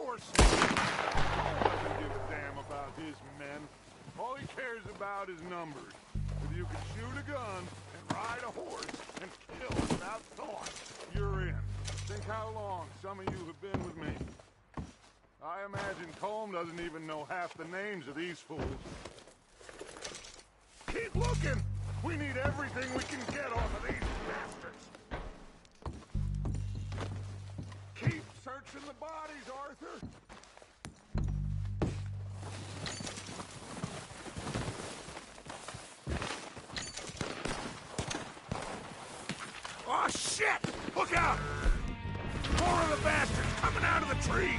S2: course he doesn't give a damn about his men. All he cares about is numbers. If you can shoot a gun and ride a horse and kill without thought, you're in. Think how long some of you have been with me. I imagine Colm doesn't even know half the names of these fools. Keep looking! We need everything we can get off of these bastards! Keep searching the bodies, Arthur! Oh, shit! Look out! More of the bastards coming out of the trees!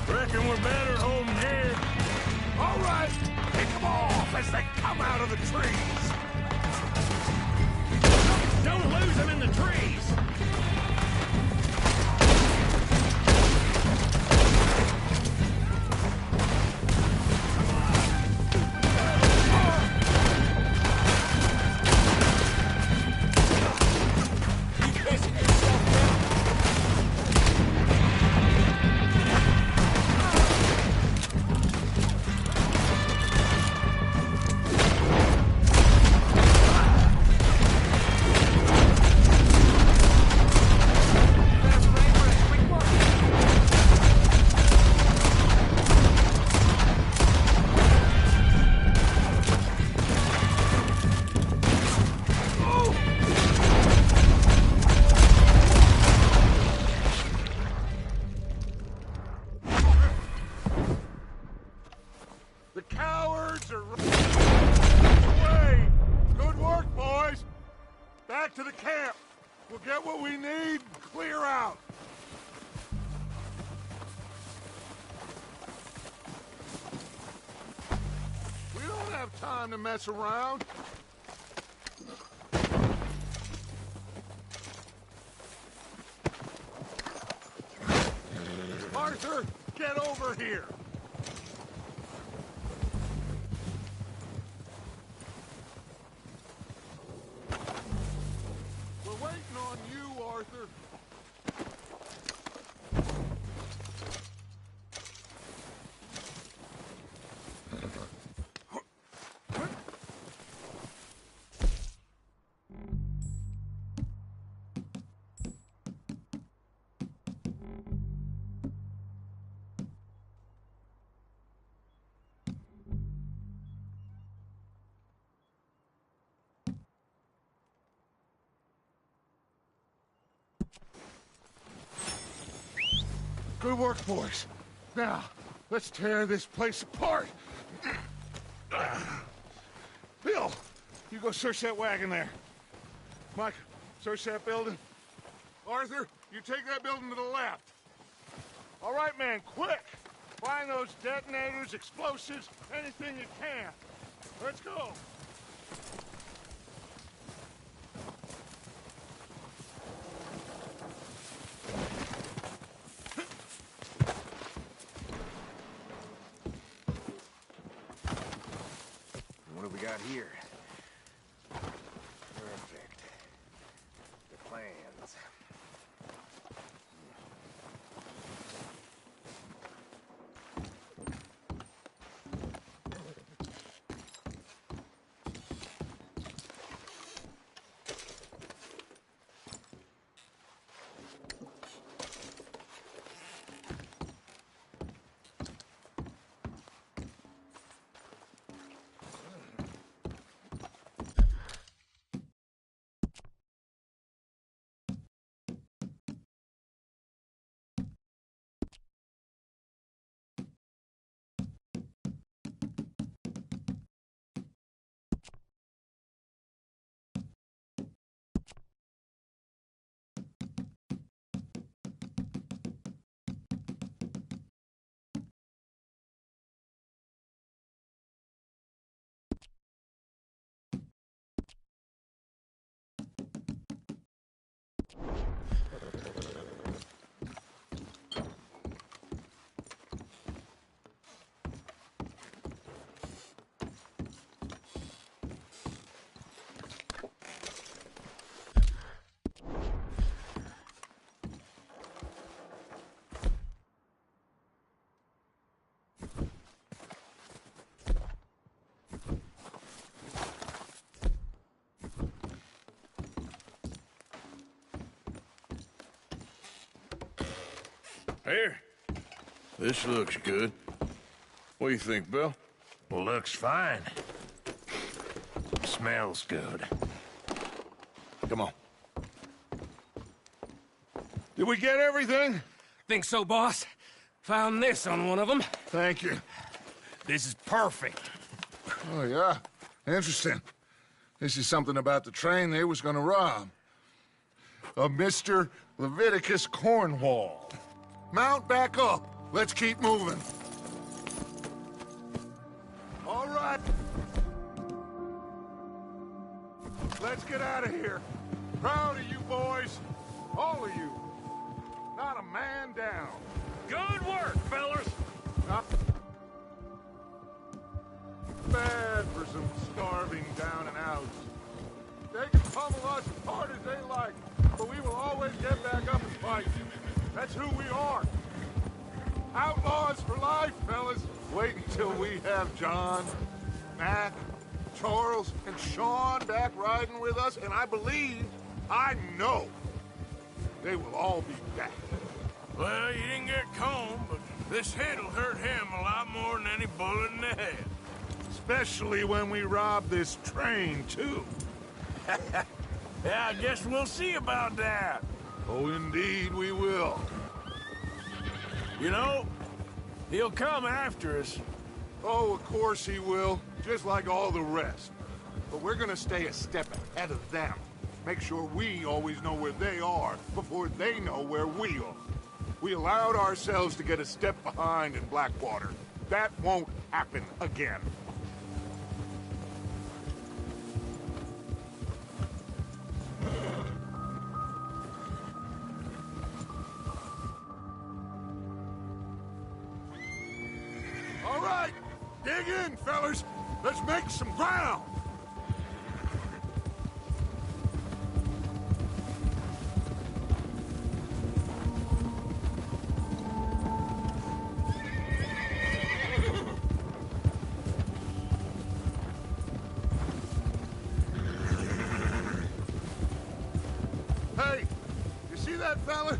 S10: Reckon we're better holding here.
S2: All right, pick them off as they come out of the trees.
S10: Don't lose them in the trees.
S2: The cowards are away. Good work, boys. Back to the camp. We'll get what we need and clear out. We don't have time to mess around. Arthur, get over here. We're waiting on you, Arthur. Good work, boys. Now, let's tear this place apart. Bill, you go search that wagon there. Mike, search that building. Arthur, you take that building to the left. All right, man, quick. Find those detonators, explosives, anything you can. Let's go.
S3: What have we got here? Perfect. The plans.
S10: Here. This looks good. What do you think, Bill?
S4: Looks fine. Smells good.
S2: Come on. Did we get everything?
S7: Think so, boss? Found this on one of them.
S2: Thank you.
S4: This is perfect.
S2: Oh, yeah? Interesting. This is something about the train they was gonna rob. A Mr. Leviticus Cornwall. Mount back up. Let's keep moving. All right. Let's get out of here. Proud of you boys. All of you. Not a man down.
S7: Good work, fellas.
S2: Not bad for some starving down and outs. They can pummel us as hard as they like, but we will always get back up and fight. That's who we are. Outlaws for life, fellas. Wait until we have John, Mac, Charles, and Sean back riding with us, and I know, they will all be back.
S10: Well, you didn't get Combe, but this hit'll hurt him a lot more than any bullet in the head.
S2: Especially when we rob this train, too.
S10: Yeah, I guess we'll see about that.
S2: Oh, indeed we will.
S10: You know, he'll come after us.
S2: Oh, of course he will, just like all the rest. But we're gonna stay a step ahead of them. Make sure we always know where they are before they know where we are. We allowed ourselves to get a step behind in Blackwater. That won't happen again. All right, dig in, fellas. Let's make some ground. Hey, you see that fella?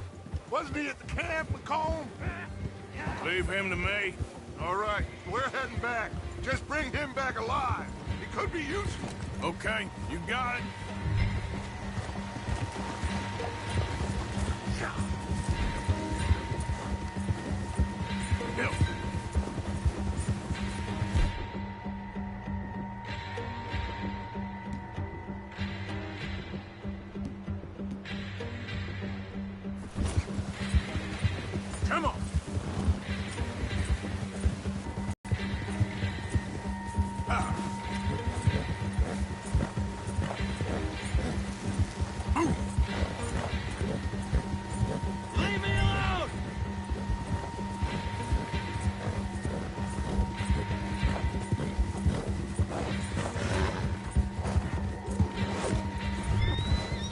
S2: Wasn't he at the camp, McComb?
S10: Leave him to me.
S2: All right, we're heading back. Just bring him back alive. He could be useful.
S10: Okay, you got it. Bill. Come on. Leave me alone!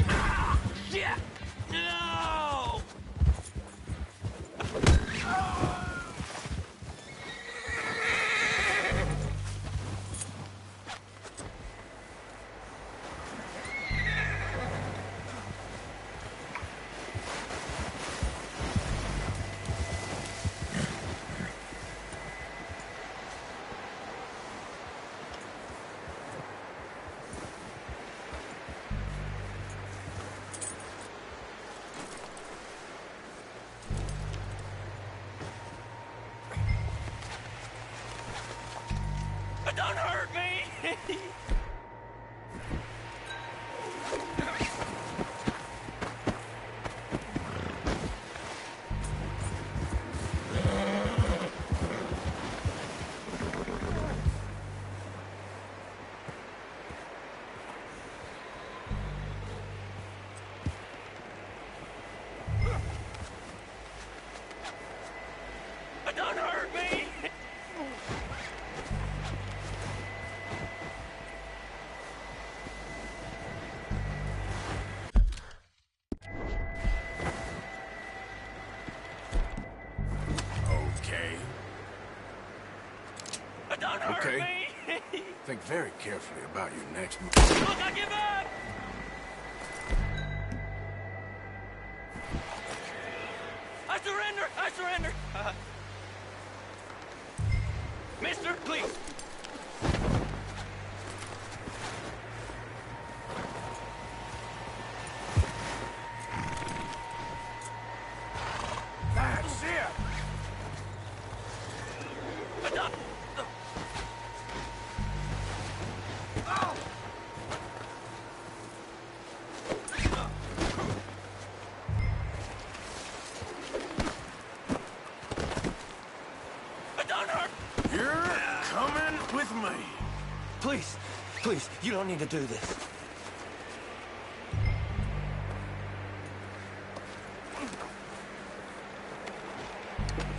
S10: Ah! Yeah! No! Don't hurt me! Don't hurt me! Don't hurt me! Think very carefully about your next move.
S7: Look, I give up! I surrender! I
S9: surrender. Mister, please.
S10: That's it! You're coming with me.
S9: Please, please, you don't need to do this.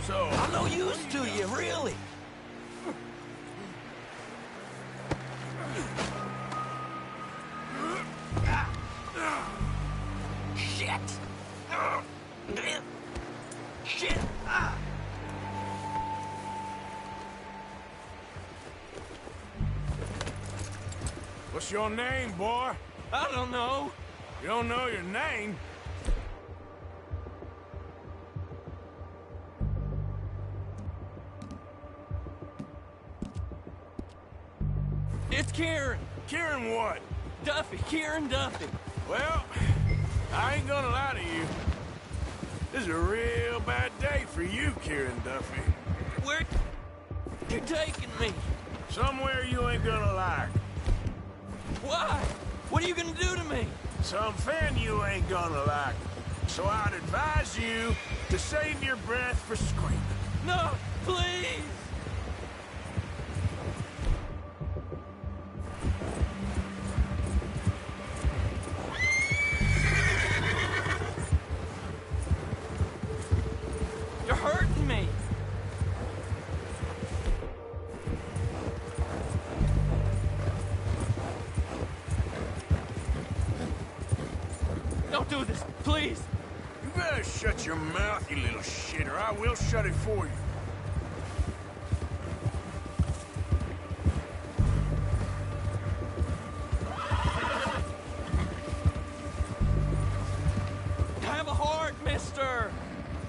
S10: So,
S9: I'm no use to you, really. Shit! Shit!
S10: what's your name, boy?
S9: I don't know.
S10: You don't know your name?
S9: It's Kieran.
S10: Kieran what?
S9: Duffy. Kieran Duffy.
S10: Well, I ain't gonna lie to you. This is a real bad day for you, Kieran Duffy.
S9: Where you taking me?
S10: Somewhere you ain't gonna like.
S9: Why? What are you gonna do to me?
S10: Something you ain't gonna like. So I'd advise you to save your breath for screaming.
S9: No, please. You're hurting me. Don't do this, please.
S10: You better shut your mouth, you little shit, or I will shut it for you.
S9: Have a heart, mister.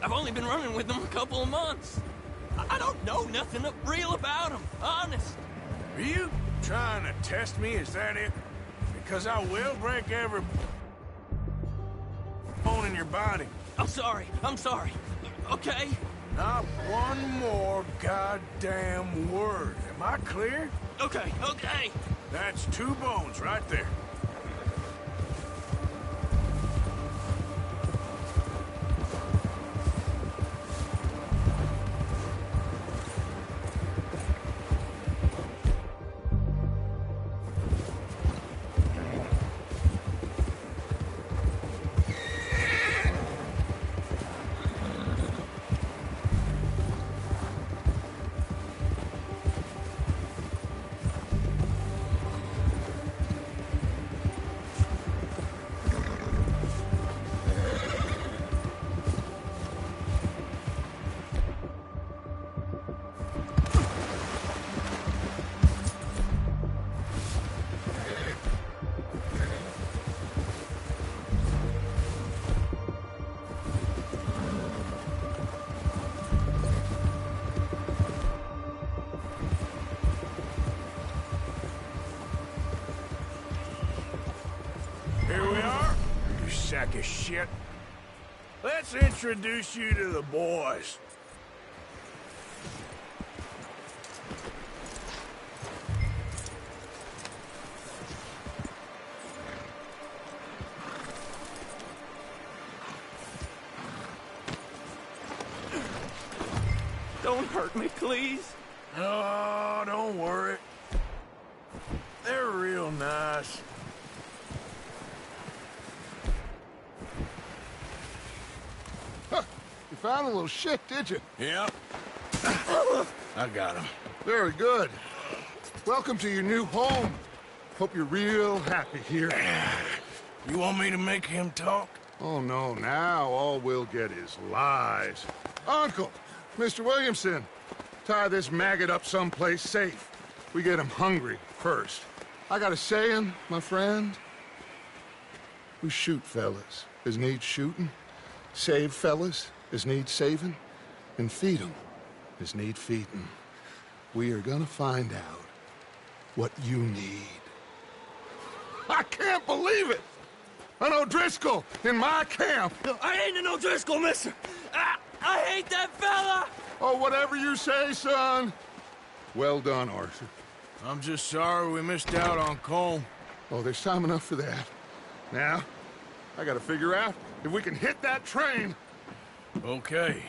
S9: I've only been running with them a couple of months. I don't know nothing real about them, honest.
S10: Are you trying to test me? Is that it? Because I will break every bone in your body.
S9: I'm sorry. Okay?
S10: Not one more goddamn word. Am I clear?
S9: Okay.
S10: That's 2 bones right there. Here we are, you sack of shit. Let's introduce you to the boys.
S9: Don't hurt me, please.
S10: Oh, don't worry. They're real nice.
S2: Huh. You found a little shit, did you?
S10: Yep. I got him.
S2: Very good. Welcome to your new home. Hope you're real happy here.
S10: You want me to make him talk?
S2: Oh, no. Now all we'll get is lies. Uncle, Mr. Williamson, tie this maggot up someplace safe. We get him hungry first. I got a saying, my friend. We shoot fellas as need shooting, save fellas as need saving, and feed them as need feeding. We are gonna find out what you need. I can't believe it! An O'Driscoll in my camp!
S9: I ain't an O'Driscoll, mister! I hate that fella!
S2: Oh, whatever you say, son. Well done, Arthur.
S4: I'm just sorry we missed out on Colm.
S2: Oh, there's time enough for that. Now, I gotta figure out if we can hit that train.
S4: Okay.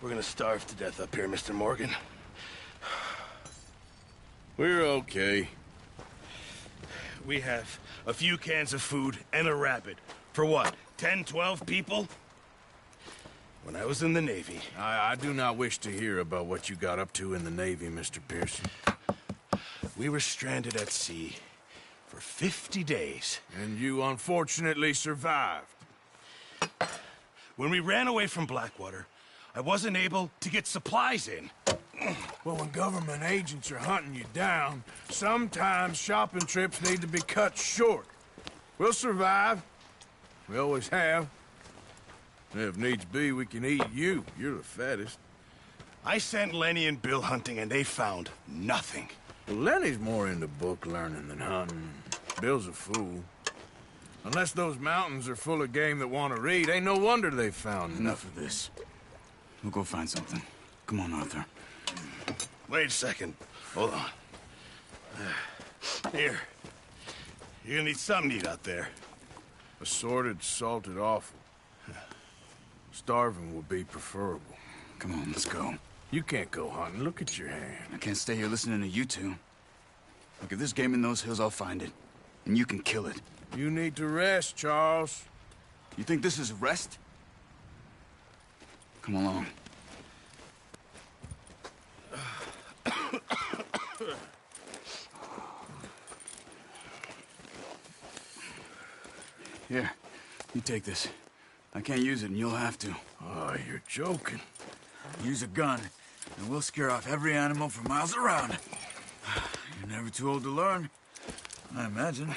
S12: We're gonna starve to death up here, Mr. Morgan.
S4: We're okay.
S12: We have a few cans of food and a rabbit. For what, 10, 12 people? When I was in the Navy...
S4: I do not wish to hear about what you got up to in the Navy, Mr. Pearson.
S12: We were stranded at sea for 50 days.
S4: And you unfortunately survived.
S12: When we ran away from Blackwater, I wasn't able to get supplies in.
S4: Well, when government agents are hunting you down, sometimes shopping trips need to be cut short. We'll survive. We always have. If needs be, we can eat you. You're the fattest.
S12: I sent Lenny and Bill hunting, and they found nothing.
S4: Well, Lenny's more into book learning than hunting. Bill's a fool. Unless those mountains are full of game that want to read, ain't no wonder they found
S13: Enough of this. We'll go find something. Come on, Arthur.
S12: Wait a second. Hold on. Here. You're gonna need something to eat out there.
S4: Assorted, salted offal. Starving would be preferable.
S13: Come on, let's go.
S4: You can't go hunting. Look at your hand.
S13: I can't stay here listening to you two. Look, if there's game in those hills, I'll find it. And you can kill it.
S4: You need to rest, Charles.
S13: You think this is rest? Come along. Here, you take this. I can't use it, and you'll have to.
S4: Oh, you're joking.
S13: Use a gun, and we'll scare off every animal for miles around. You're never too old to learn, I imagine.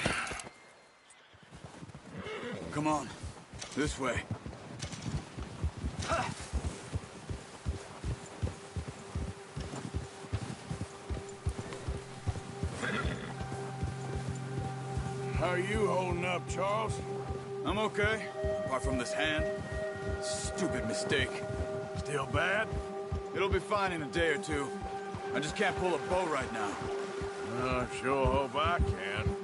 S13: Come on, this way.
S4: How are you holding up, Charles?
S13: I'm okay, apart from this hand. Stupid mistake.
S4: Still bad?
S13: It'll be fine in a day or two. I just can't pull a bow right now.
S4: I sure hope I can.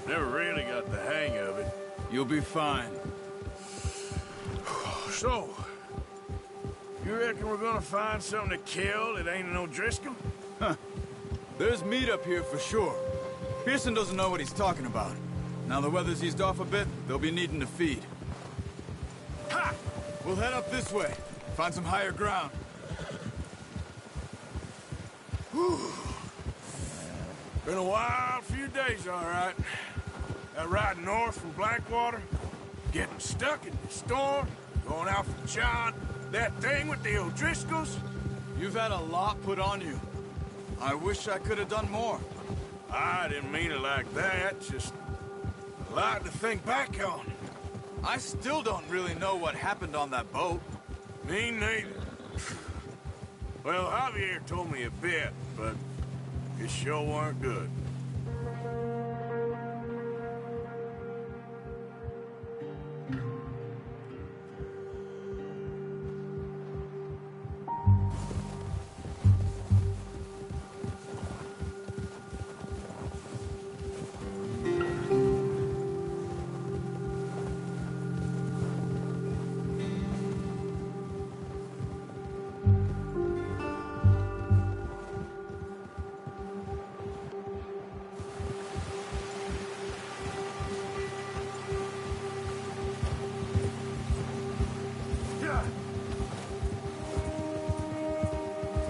S4: Never really got the hang of it.
S13: You'll be fine.
S4: So, you reckon we're gonna find something to kill that ain't an O'Driscoll?
S13: Huh. There's meat up here for sure. Pearson doesn't know what he's talking about. Now the weather's eased off a bit, they'll be needing to feed. Ha! We'll head up this way. Find some higher ground.
S10: Whew. Been a wild few days, all right. That ride north from Blackwater, getting stuck in the storm, going out for John, that thing with the O'Driscolls.
S13: You've had a lot put on you. I wish I could have done more.
S10: I didn't mean it like that, just a lot to think back on.
S13: I still don't really know what happened on that boat.
S10: Me neither. Well, Javier told me a bit, but it sure weren't good.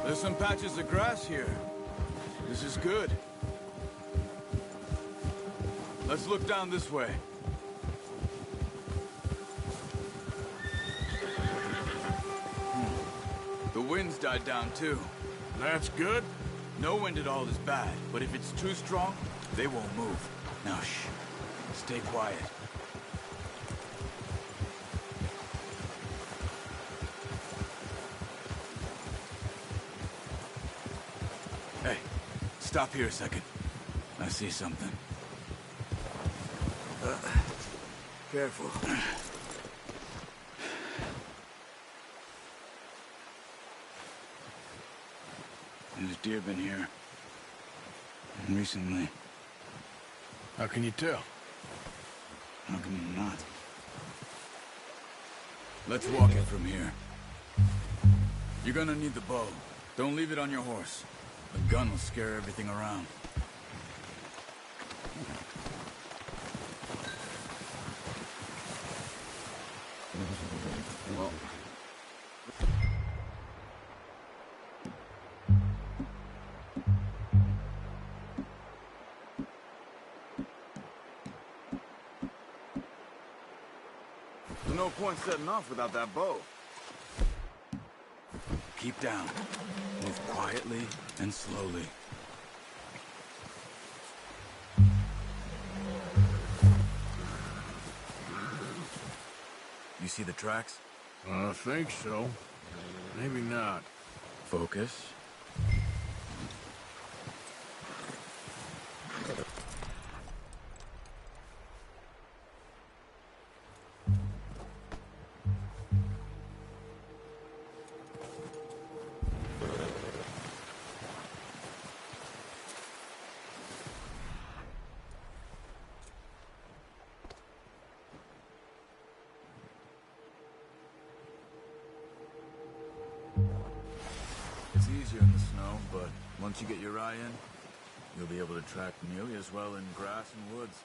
S13: There's some patches of grass here. This is good. Let's look down this way. The wind's died down too.
S10: That's good.
S13: No wind at all is bad, but if it's too strong, they won't move. Now shh. Stay quiet. Hey, stop here a second. I see something.
S10: Careful.
S13: There's deer been here. Recently.
S10: How can you tell?
S13: How can you not? Let's walk it from here. You're gonna need the bow. Don't leave it on your horse. The gun will scare everything around.
S14: There's no point setting off without that bow.
S13: Keep down. Move quietly and slowly. You see the tracks?
S10: I think so. Maybe not.
S13: Focus. It's easier in the snow, but once you get your eye in, you'll be able to track nearly as well in grass and woods.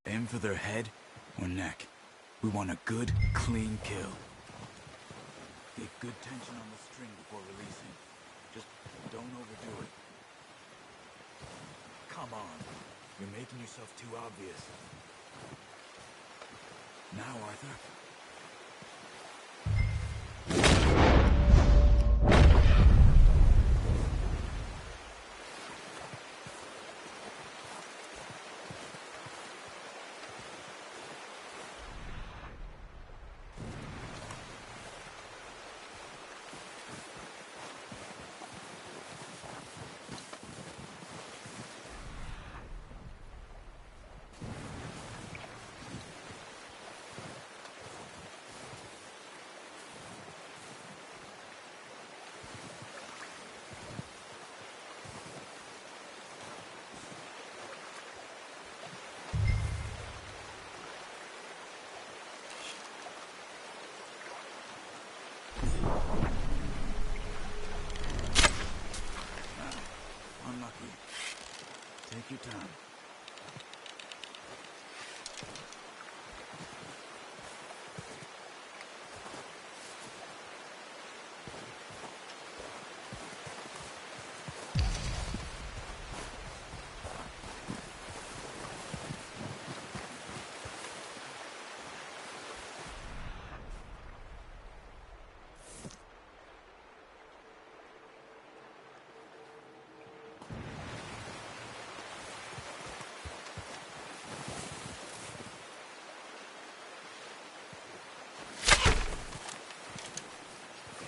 S13: Aim for their head or neck. We want a good, clean kill. Get good tension on the string before releasing. Just don't overdo it. Come on. You're making yourself too obvious. Now, Arthur. Unlucky. Take your time.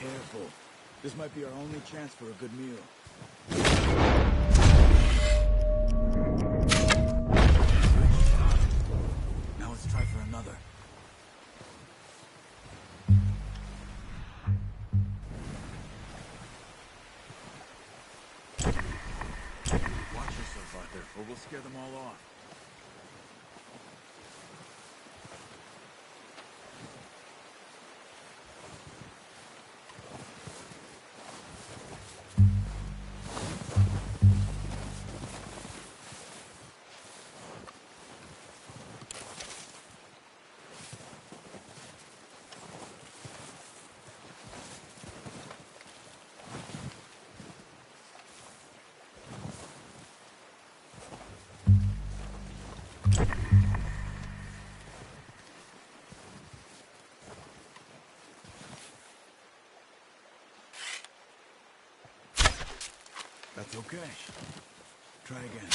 S13: Careful. This might be our only chance for a good meal. Now let's try for another. Watch yourself, Arthur, or we'll scare them all off. That's okay. Try again.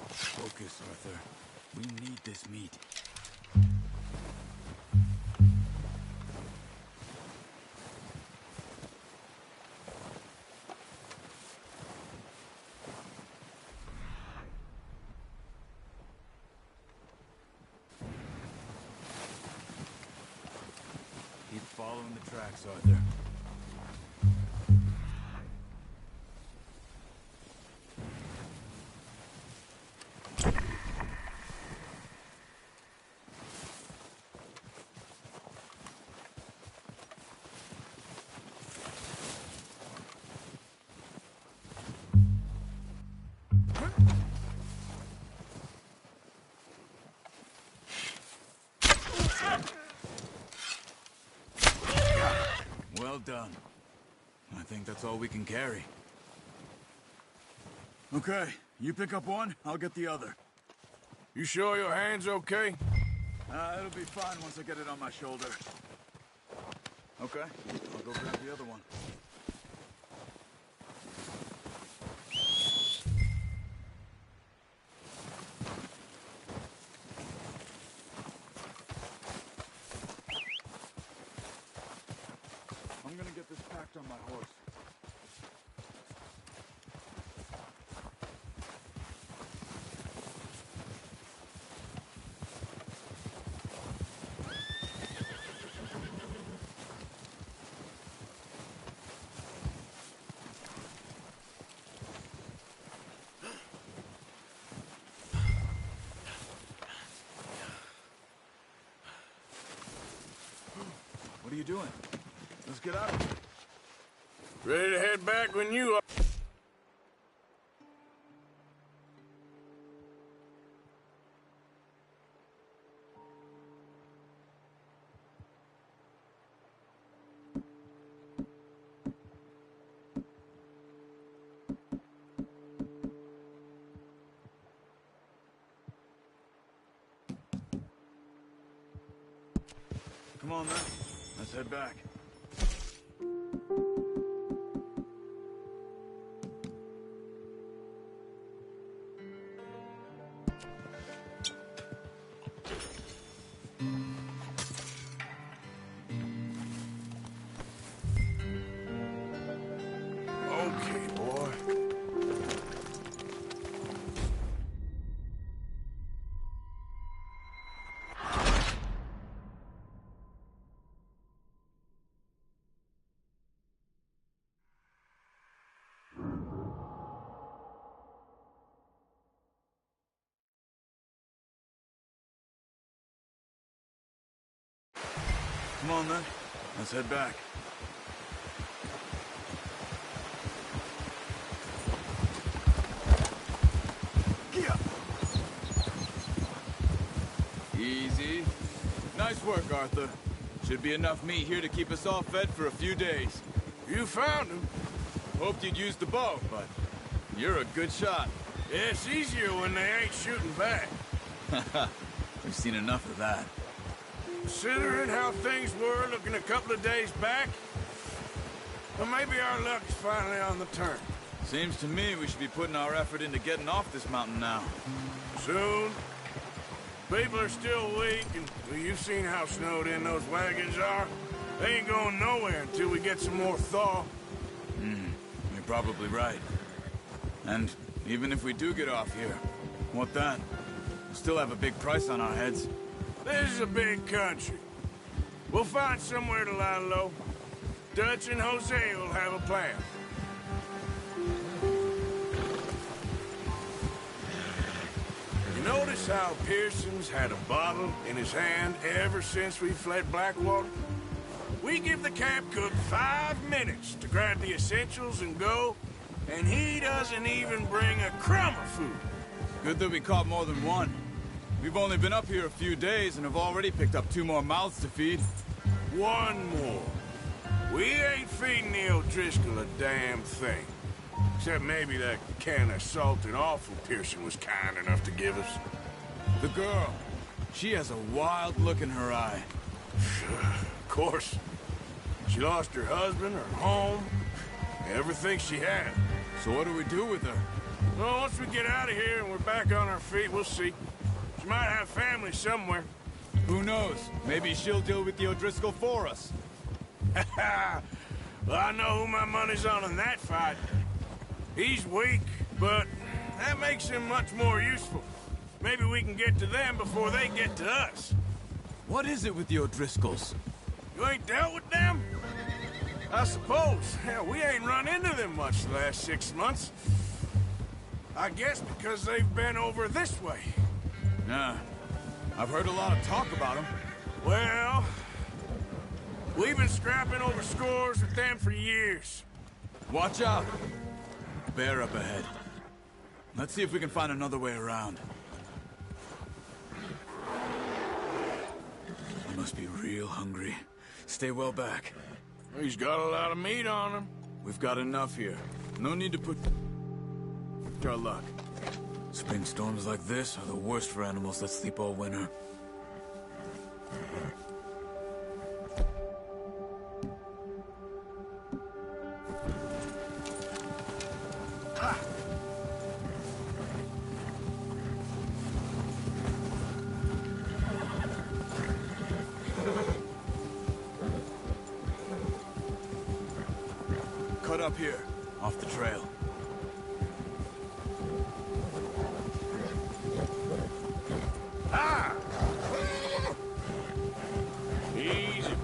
S13: Focus, Arthur. We need this meat. Keep following the tracks, Arthur. Well done. I think that's all we can carry. Okay, you pick up one, I'll get the other.
S10: You sure your hand's okay?
S13: It'll be fine once I get it on my shoulder. Okay, I'll go grab the other one. I'm gonna get this packed on my horse. What are you doing? Let's get out of here.
S10: Ready to head back when you are.
S13: Come on, then. Let's head back.
S10: Okay, boy.
S13: Come on, then. Let's head back. Easy. Nice work, Arthur. Should be enough meat here to keep us all fed for a few days.
S10: You found him.
S13: Hoped you'd use the bow, but you're a good shot.
S10: Yeah, it's easier when they ain't shooting back.
S13: We've seen enough of that.
S10: Considering how things were looking a couple of days back, well, maybe our luck is finally on the turn.
S13: Seems to me we should be putting our effort into getting off this mountain now.
S10: Soon. People are still weak, and well, you've seen how snowed in those wagons are. They ain't going nowhere until we get some more thaw.
S13: You're probably right. And even if we do get off here, what then? We still have a big price on our heads.
S10: This is a big country. We'll find somewhere to lie low. Dutch and Jose will have a plan. You notice how Pearson's had a bottle in his hand ever since we fled Blackwater? We give the camp cook 5 minutes to grab the essentials and go, and he doesn't even bring a crumb of food.
S13: Good that we caught more than one. We've only been up here a few days and have already picked up 2 more mouths to feed.
S10: 1 more. We ain't feeding the O'Driscoll a damn thing. Except maybe that can of salted offal Pearson was kind enough to give us.
S13: The girl. She has a wild look in her eye.
S10: Of course. She lost her husband, her home, everything she had.
S13: So what do we do with her?
S10: Well, once we get out of here and we're back on our feet, we'll see. She might have family somewhere.
S13: Who knows? Maybe she'll deal with the O'Driscoll for us.
S10: Well, I know who my money's on in that fight. He's weak, but that makes him much more useful. Maybe we can get to them before they get to us.
S13: What is it with the O'Driscolls?
S10: You ain't dealt with them? I suppose. Hell, we ain't run into them much the last 6 months. I guess because they've been over this way.
S13: Nah. I've heard a lot of talk about them.
S10: Well, we've been scrapping over scores with them for years.
S13: Watch out. Bear up ahead. Let's see if we can find another way around. He must be real hungry. Stay well back.
S10: He's got a lot of meat on him.
S13: We've got enough here. No need to put our luck. Spring storms like this are the worst for animals that sleep all winter. Cut up here, off the trail.
S10: Ah! Easy.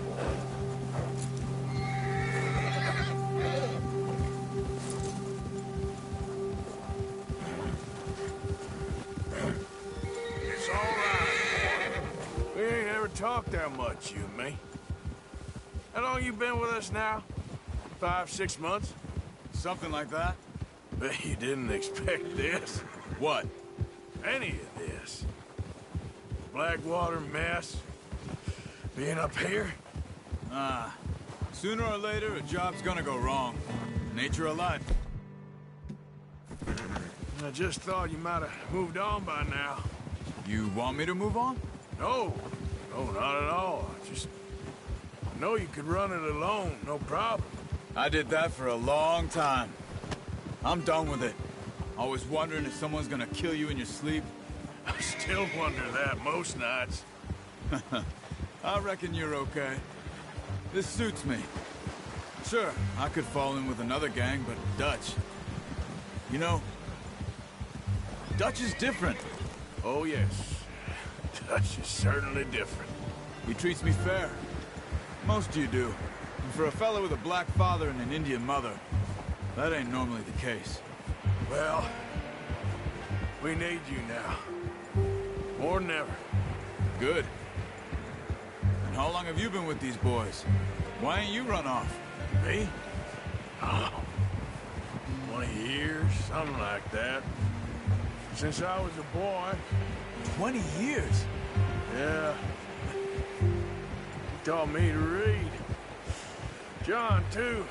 S10: It's all right. We ain't ever talked that much, you and me. How long you been with us now? 5, 6 months?
S13: Something like that.
S10: Bet you didn't expect this.
S13: What?
S10: Any of this. Blackwater mess. Being up here?
S13: Sooner or later, a job's gonna go wrong. Nature of life.
S10: I just thought you might have moved on by now.
S13: You want me to move on?
S10: No. No, not at all. I know you could run it alone, no problem.
S13: I did that for a long time. I'm done with it. Always wondering if someone's gonna kill you in your sleep.
S10: I still wonder that most nights.
S13: I reckon you're okay. This suits me. Sure, I could fall in with another gang, but Dutch... You know, Dutch is different.
S10: Oh, yes. Dutch is certainly different.
S13: He treats me fair. Most of you do. And for a fellow with a black father and an Indian mother, that ain't normally the case.
S10: Well, we need you now. More than ever.
S13: Good. And how long have you been with these boys? Why ain't you run off?
S10: Me? Oh, 20 years, something like that. Since I was a boy.
S13: 20 years?
S10: Yeah. He taught me to read. John, too.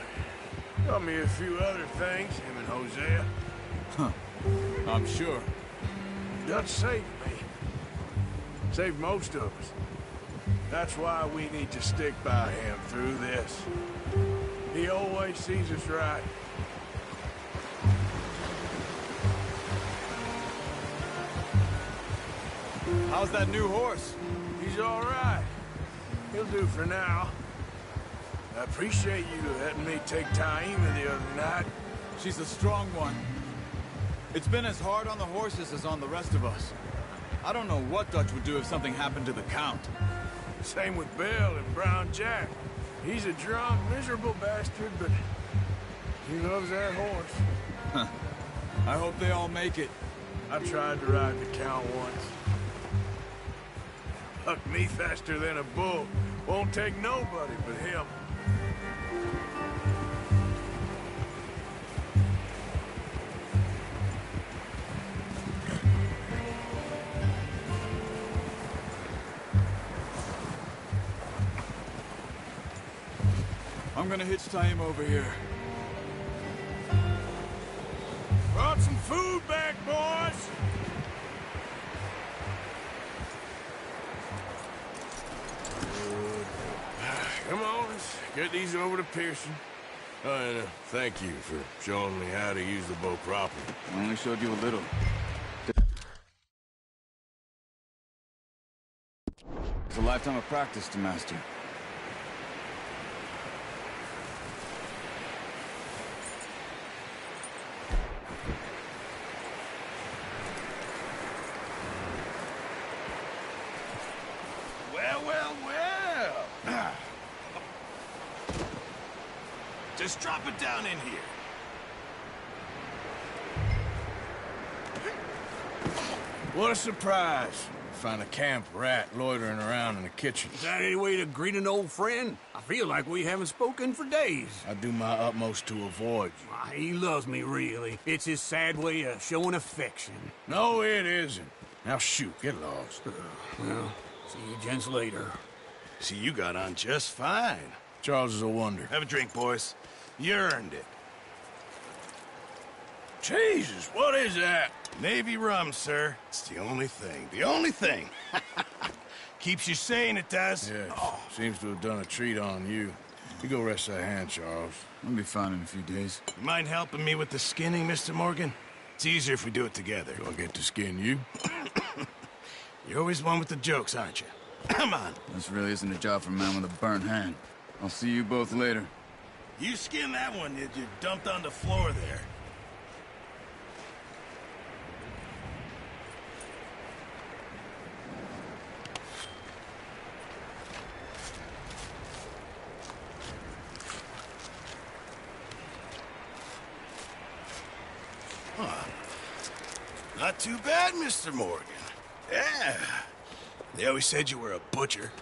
S10: Taught me a few other things, him and Hosea.
S13: Huh. I'm sure.
S10: Dutch saved me. Saved most of us. That's why we need to stick by him through this. He always sees us right.
S13: How's that new horse?
S10: He's all right. He'll do for now. I appreciate you letting me take Taima the other night.
S13: She's a strong one. It's been as hard on the horses as on the rest of us. I don't know what Dutch would do if something happened to the Count.
S10: Same with Bill and Brown Jack. He's a drunk, miserable bastard, but he loves that horse.
S13: Huh. I hope they all make it.
S10: I tried to ride the Count once. Hucked me faster than a bull. Won't take nobody but him.
S13: I'm gonna hitch Taima over here.
S10: Brought some food back, boys! Come on, let's get these over to Pearson. Oh, and thank you for showing me how to use the bow properly.
S13: I only showed you a little. It's a lifetime of practice to master.
S12: Well. Just drop it down in here.
S10: What a surprise. Find a camp rat loitering around in the kitchen.
S4: Is that any way to greet an old friend? I feel like we haven't spoken for days.
S10: I do my utmost to avoid you.
S4: Why, he loves me, really. It's his sad way of showing affection.
S10: No, it isn't. Now shoot, get lost.
S4: Well, see you gents later.
S12: See, you got on just fine.
S10: Charles is a wonder.
S12: Have a drink, boys. You earned it.
S10: Jesus, what is that?
S12: Navy rum, sir. It's the only thing. The only thing. Keeps you sane, it does.
S10: Yeah, seems to have done a treat on you. You go rest that hand, Charles.
S13: I'll be fine in a few days.
S12: You mind helping me with the skinning, Mr. Morgan? It's easier if we do it together.
S10: Do I get to skin you?
S12: You're always one with the jokes, aren't you? Come on.
S13: This really isn't a job for a man with a burnt hand. I'll see you both later.
S12: You skin that one you dumped on the floor there. Huh. Not too bad, Mr. Morgan. Yeah. They always said you were a butcher.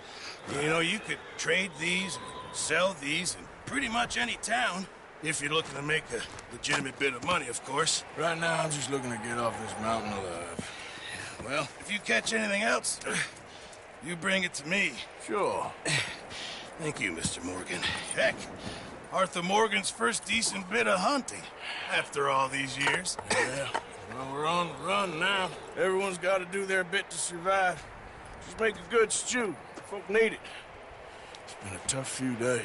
S12: You know, you could trade these, sell these in pretty much any town. If you're looking to make a legitimate bit of money, of course.
S10: Right now, I'm just looking to get off this mountain alive.
S12: Well, if you catch anything else, you bring it to me.
S10: Sure.
S12: Thank you, Mr. Morgan. Heck, Arthur Morgan's first decent bit of hunting after all these years.
S10: Yeah, well, we're on the run now. Everyone's got to do their bit to survive. Just make a good stew. Folk need it. It's been a tough few days.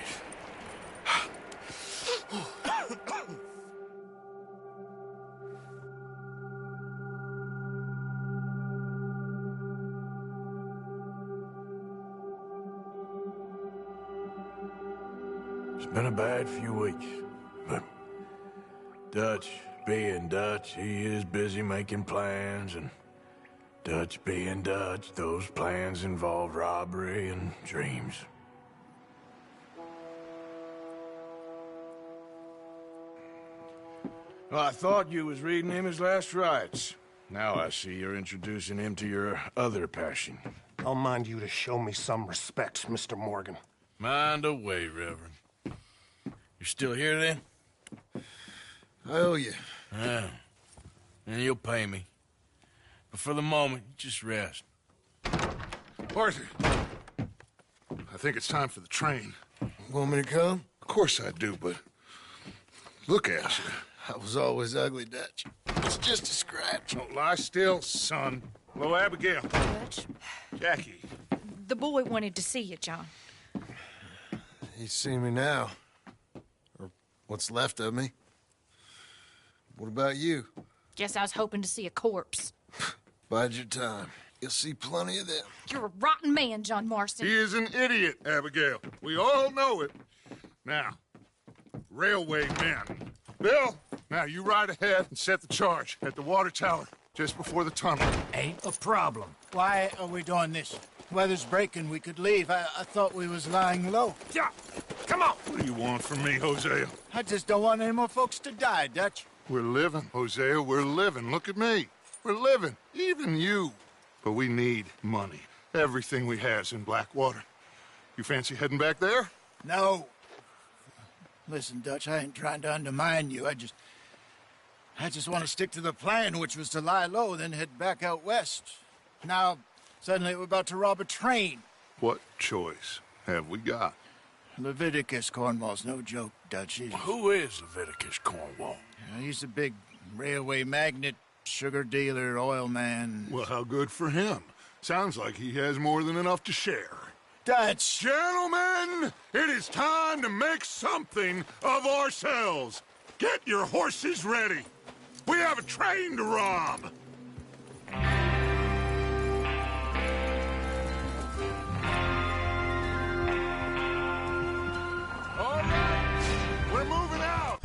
S10: It's been a bad few weeks, but Dutch being Dutch, he is busy making plans, and Dutch being Dutch, those plans involve robbery and dreams. Well, I thought you was reading him his last rites. Now I see you're introducing him to your other passion.
S1: I'll mind you to show me some respect, Mr. Morgan.
S4: Mind away, Reverend. You still here, then?
S3: I owe you.
S4: Yeah. And you'll pay me. But for the moment, just rest.
S2: Arthur, I think it's time for the train.
S3: Want me to come?
S2: Of course I do, but look at you.
S3: I was always ugly, Dutch. It's just a scratch.
S2: Don't lie still, son. Hello, Abigail.
S6: Dutch,
S2: Jackie.
S6: the boy wanted to see you, John.
S3: He's seen me now. Or what's left of me. What about you?
S6: Guess I was hoping to see a corpse.
S3: Bide your time. You'll see plenty of them.
S6: You're a rotten man, John Marston.
S2: He is an idiot, Abigail. We all know it. Now, railway men. Bill, now you ride ahead and set the charge at the water tower just before the tunnel.
S3: Ain't a problem. Why are we doing this? Weather's breaking. We could leave. I thought we was lying low.
S2: Yeah, come on. What do you want from me, Hosea?
S3: I just don't want any more folks to die, Dutch.
S2: We're living, Hosea. We're living. Look at me. We're living. Even you. But we need money. Everything we has in Blackwater. You fancy heading back there?
S3: No. Listen, Dutch, I ain't trying to undermine you. I just want to stick to the plan, which was to lie low, then head back out west. Now, suddenly we're about to rob a train.
S2: What choice have we got?
S3: Leviticus Cornwall's no joke, Dutch.
S4: Who is Leviticus Cornwall?
S3: He's a big railway magnate, sugar dealer, oil man.
S2: Well, how good for him. Sounds like he has more than enough to share.
S3: Dutch!
S2: Gentlemen, it is time to make something of ourselves. Get your horses ready. We have a train to rob. All right, we're moving out.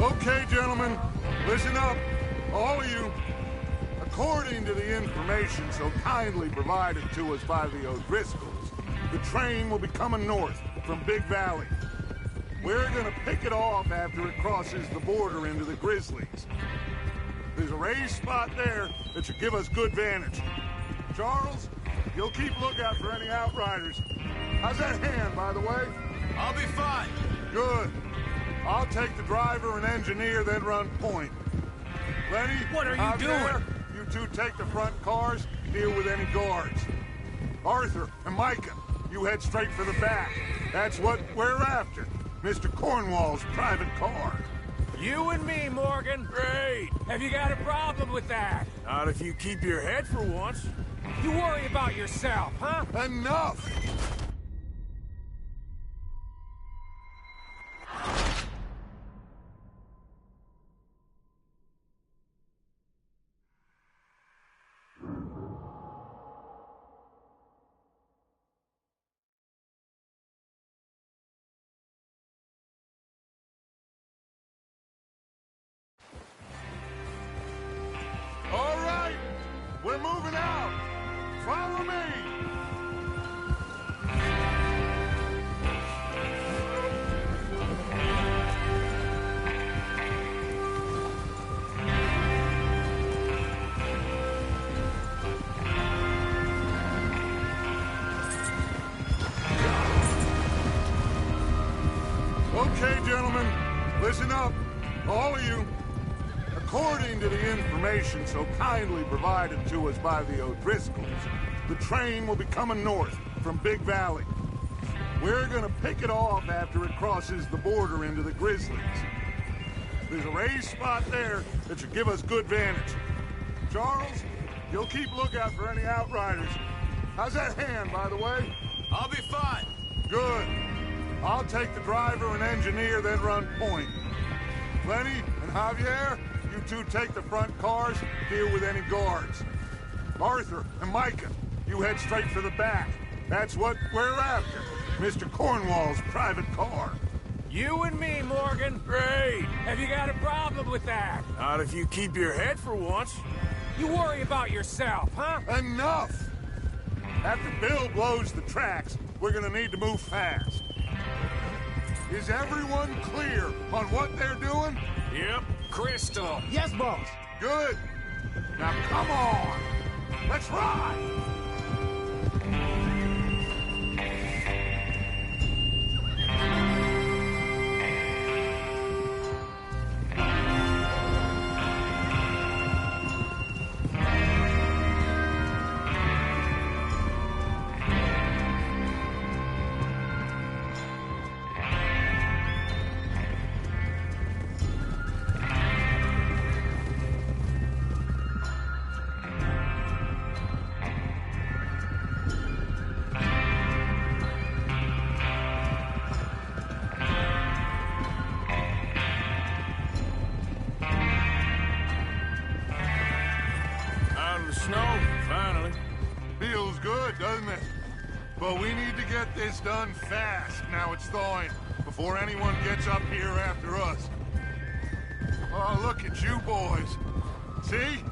S2: Okay, gentlemen, listen up, all of you. According to the information so kindly provided to us by the O'Driscolls, the train will be coming north from Big Valley. We're gonna pick it off after it crosses the border into the Grizzlies. There's a raised spot there that should give us good vantage. Charles, you'll keep lookout for any outriders. How's that hand, by the way?
S14: I'll be fine.
S2: Good. I'll take the driver and engineer, then run point. Lenny,
S7: What are you
S2: Javier,
S7: doing?
S2: You two take the front cars, deal with any guards. Arthur and Micah, you head straight for the back. That's what we're after. Mr. Cornwall's private car.
S7: You and me, Morgan.
S4: Great.
S7: Have you got a problem with that?
S4: Not if you keep your head for once.
S7: You worry about yourself, huh?
S2: Enough! All right, we're moving out. Follow me. Okay, gentlemen, listen up, all of you. According to the information so kindly provided to us by the O'Driscolls, the train will be coming north from Big Valley. We're gonna pick it off after it crosses the border into the Grizzlies. There's a raised spot there that should give us good vantage. Charles, you'll keep lookout for any outriders. How's that hand, by the way?
S14: I'll be fine.
S2: Good. I'll take the driver and engineer, then run point. Lenny and Javier, you two take the front cars, deal with any guards. Arthur and Micah, you head straight for the back. That's what we're after. Mr. Cornwall's private car.
S7: You and me, Morgan.
S10: Great.
S7: Have you got a problem with that?
S10: Not if you keep your head for once.
S7: You worry about yourself, huh?
S2: Enough! After Bill blows the tracks, we're gonna need to move fast. Is everyone clear on what they're doing?
S10: Yep.
S7: Crystal.
S3: Yes, boss.
S2: Good. Now come on. Let's ride.
S10: Snow, finally.
S2: Feels good, doesn't it? But we need to get this done fast, now it's thawing, before anyone gets up here after us. Oh, look at you boys. See?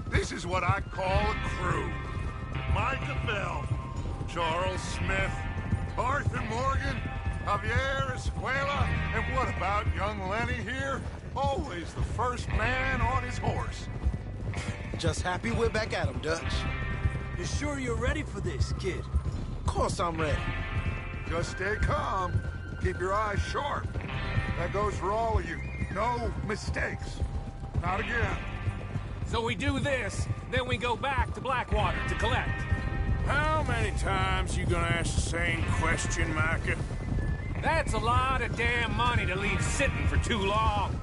S2: This is what I call a crew. Micah Bell, Charles Smith, Arthur Morgan, Javier Escuela, and what about young Lenny here? Always the first man on his horse.
S15: Just happy we're back at 'em, Dutch.
S9: You sure you're ready for this, kid?
S15: Of course I'm ready.
S2: Just stay calm. Keep your eyes sharp. That goes for all of you. No mistakes. Not again.
S7: So we do this, then we go back to Blackwater to collect.
S10: How many times you gonna ask the same question, Micah?
S7: That's a lot of damn money to leave sitting for too long.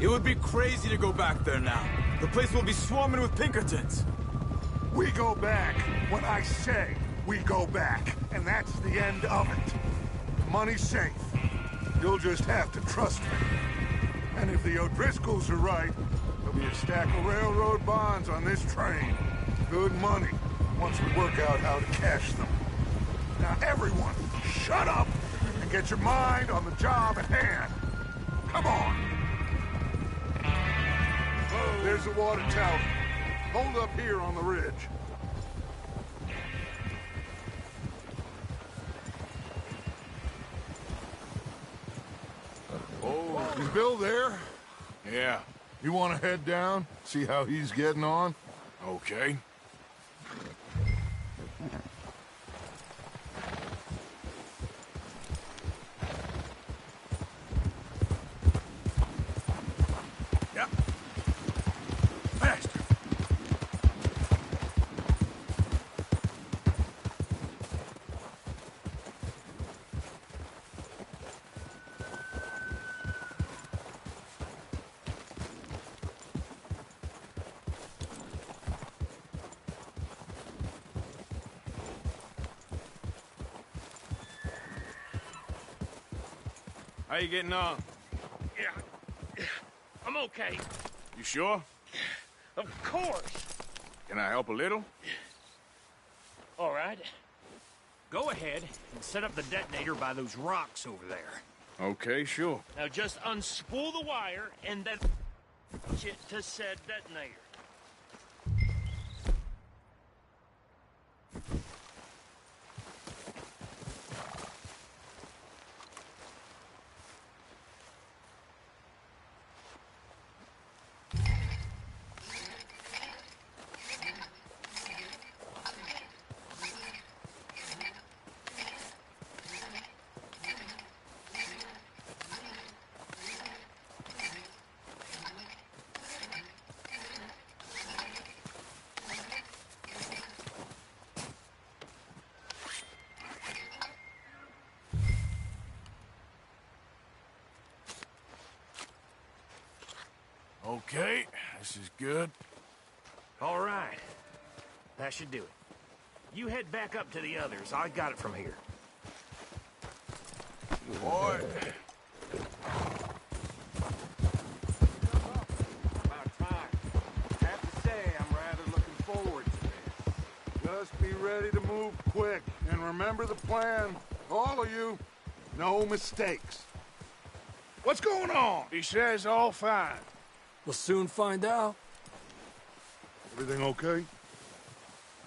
S13: It would be crazy to go back there now. The place will be swarming with Pinkertons.
S2: We go back when I say we go back, and that's the end of it. The money's safe. You'll just have to trust me. And if the O'Driscolls are right, there'll be a stack of railroad bonds on this train. Good money, once we work out how to cash them. Now everyone, shut up and get your mind on the job at hand. Come on. There's the water tower. Hold up here on the ridge. Oh, is Bill there?
S10: Yeah.
S2: You want to head down, see how he's getting on?
S10: Okay. How you getting on?
S16: Yeah, I'm okay.
S10: You sure?
S16: Of course.
S10: Can I help a little?
S16: All right. Go ahead and set up the detonator by those rocks over there.
S10: Okay, sure.
S16: Now just unspool the wire and then it to said detonator.
S10: Okay, this is good.
S16: All right. That should do it. You head back up to the others. I got it from here.
S10: Boy.
S2: Just be ready to move quick. And remember the plan. All of you. No mistakes. What's going on?
S10: He says all fine.
S9: We'll soon find out.
S2: Everything okay?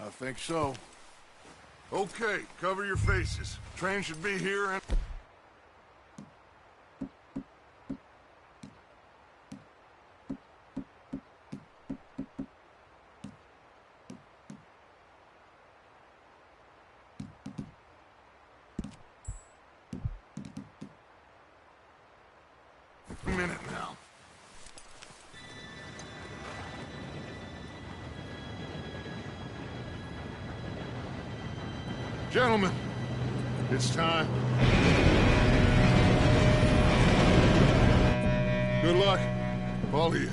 S2: I think so. Okay, cover your faces. Train should be here and... minute now. Gentlemen, it's time. Good luck, all of you.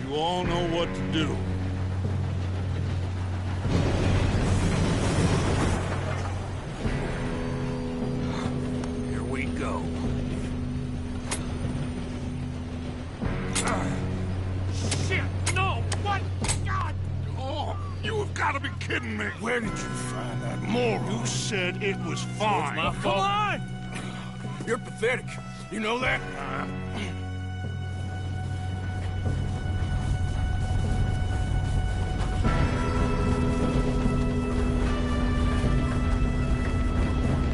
S2: You all know what to do.
S10: Here we go.
S7: Shit! No! What? God!
S2: Oh, you have got to be kidding me.
S10: Where did you find that moron? You said it was fine.
S7: my fault.
S10: Come on! You're pathetic. You know that?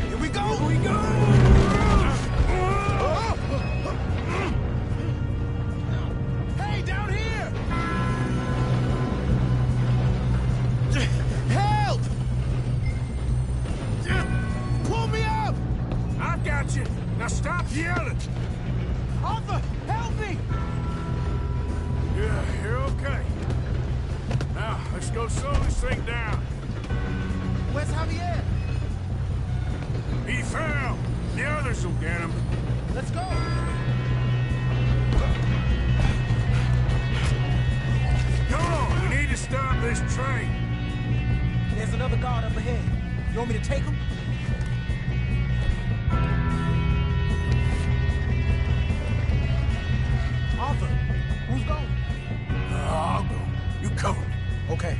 S15: Here we go!
S10: Here we go!
S15: Hey, down here! Help! Pull me up!
S10: I've got you. Now stop yelling.
S15: Arthur, help me!
S10: Yeah, you're okay. Now, let's go slow this thing down.
S15: Where's Javier?
S10: He fell. The others will get him.
S15: Let's go!
S10: Come on, we need to stop this train.
S15: There's another guard up ahead. You want me to take him? Arthur, who's going?
S10: I'll go. You cover me.
S15: Okay.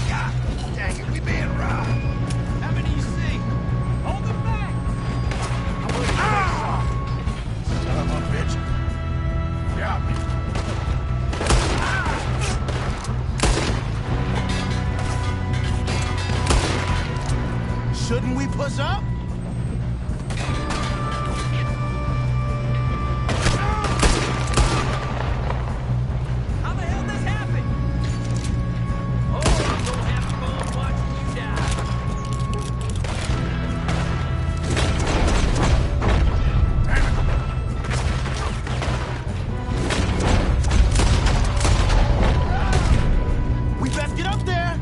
S12: God dang it, we being robbed.
S15: How many you see? Hold them back!
S12: Son of a bitch.
S10: Got me.
S15: Shouldn't we push up?
S7: How the hell this happened? Oh, I'm gonna have fun watching you die.
S15: We best get up there!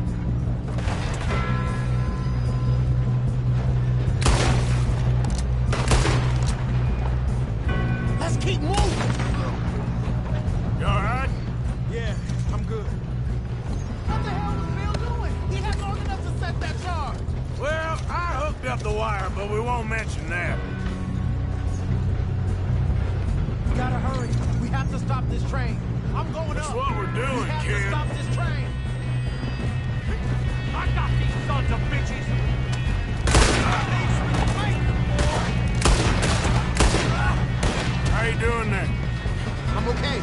S15: Let's keep moving!
S10: You all right?
S15: Yeah, I'm good. What the hell was Bill doing? He had long enough to set that charge.
S10: Well, I hooked up the wire, but we won't mention that.
S15: We gotta hurry. We have to stop this train. I'm going
S10: That's
S15: up.
S10: what we're doing,
S15: we have
S10: kid.
S15: to stop this train.
S7: I got these sons of bitches.
S10: How you doing there?
S15: I'm okay.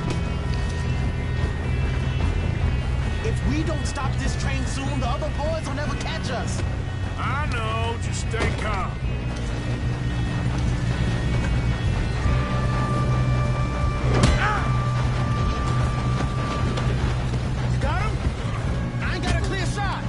S15: If we don't stop this train soon, the other boys will never catch us.
S10: I know. Just stay calm.
S15: You got him? I ain't got a clear shot.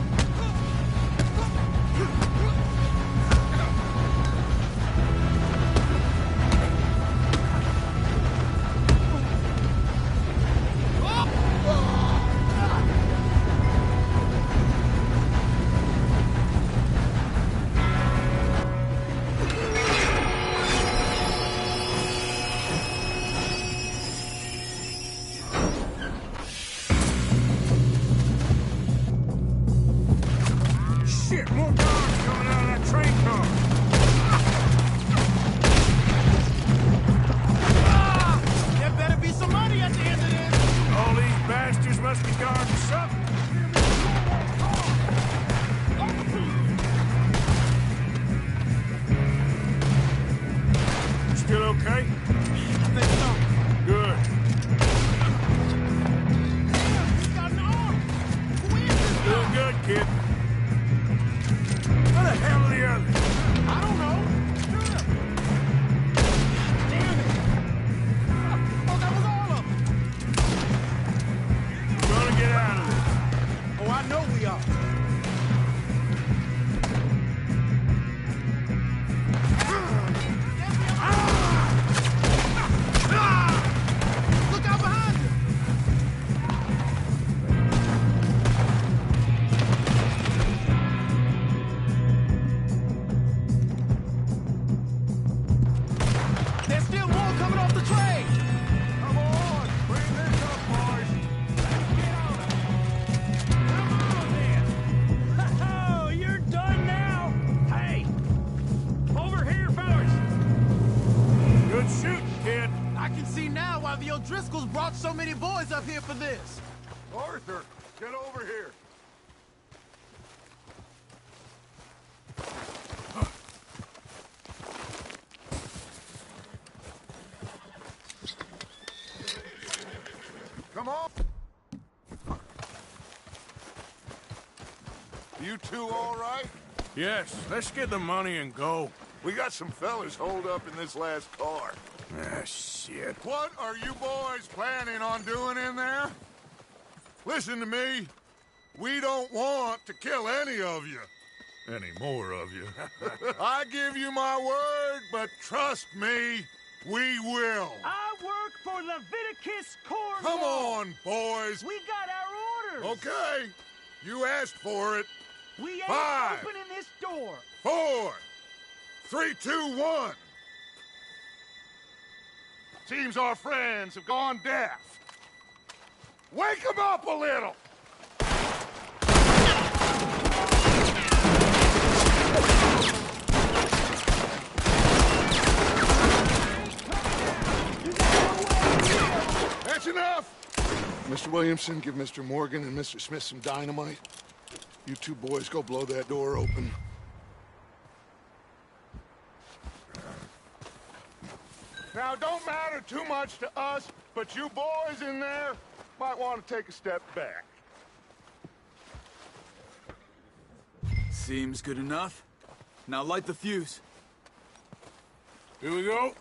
S10: still okay?
S15: I think so.
S10: Good.
S15: He's got an arm! Who is this guy?
S10: Doing good, kid. Where the hell are the others?
S15: I don't know. Shoot him! Damn it! Oh, that was all of them!
S10: We're gonna get out of this.
S15: Oh, I know we are. Look out behind you! There's still more coming off the train!
S10: Come on, bring this up, boys.
S16: Oh, you're done now? Hey! Over here, fellas!
S10: Good shooting, kid.
S15: I can see now why the O'Driscolls brought so many boys up here for this.
S10: Arthur, get over here. Come on.
S2: You two all right?
S10: Yes, let's get the money and go.
S2: We got some fellas holed up in this last car.
S10: Ah, shit.
S2: What are you boys planning on doing in there? Listen to me. We don't want to kill any of you. Any more of you. I give you my word, but trust me, we will.
S16: I work for Leviticus Corps.
S2: Come on, boys.
S16: We got our orders.
S2: Okay. You asked for it.
S16: We ain't
S2: 5,
S16: opening this door.
S2: 4, 3, 2, 1. Seems our friends have gone deaf. Wake them up a little! That's enough! Mr. Williamson, give Mr. Morgan and Mr. Smith some dynamite. You two boys go blow that door open. Now, don't matter too much to us, but you boys in there might want to take a step back.
S13: Seems good enough. Now light the fuse.
S10: Here we go.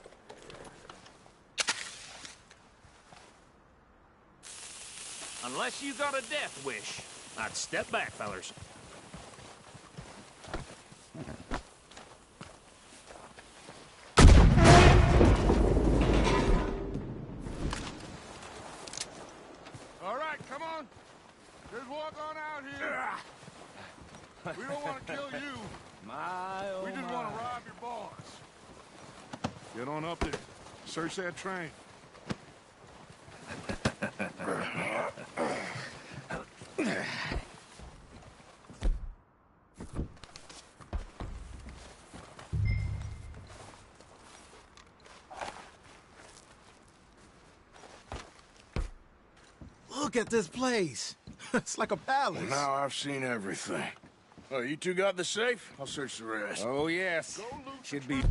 S16: Unless you got a death wish. I'd step back, fellers.
S2: All right, come on. Just walk on out here. We don't want to kill you. We just want to rob your boss. Get on up there. Search that train.
S15: Look at this place. It's like a palace.
S10: Well, now I've seen everything. Oh, you two got the safe? I'll search the rest.
S16: Oh, yes. Should be...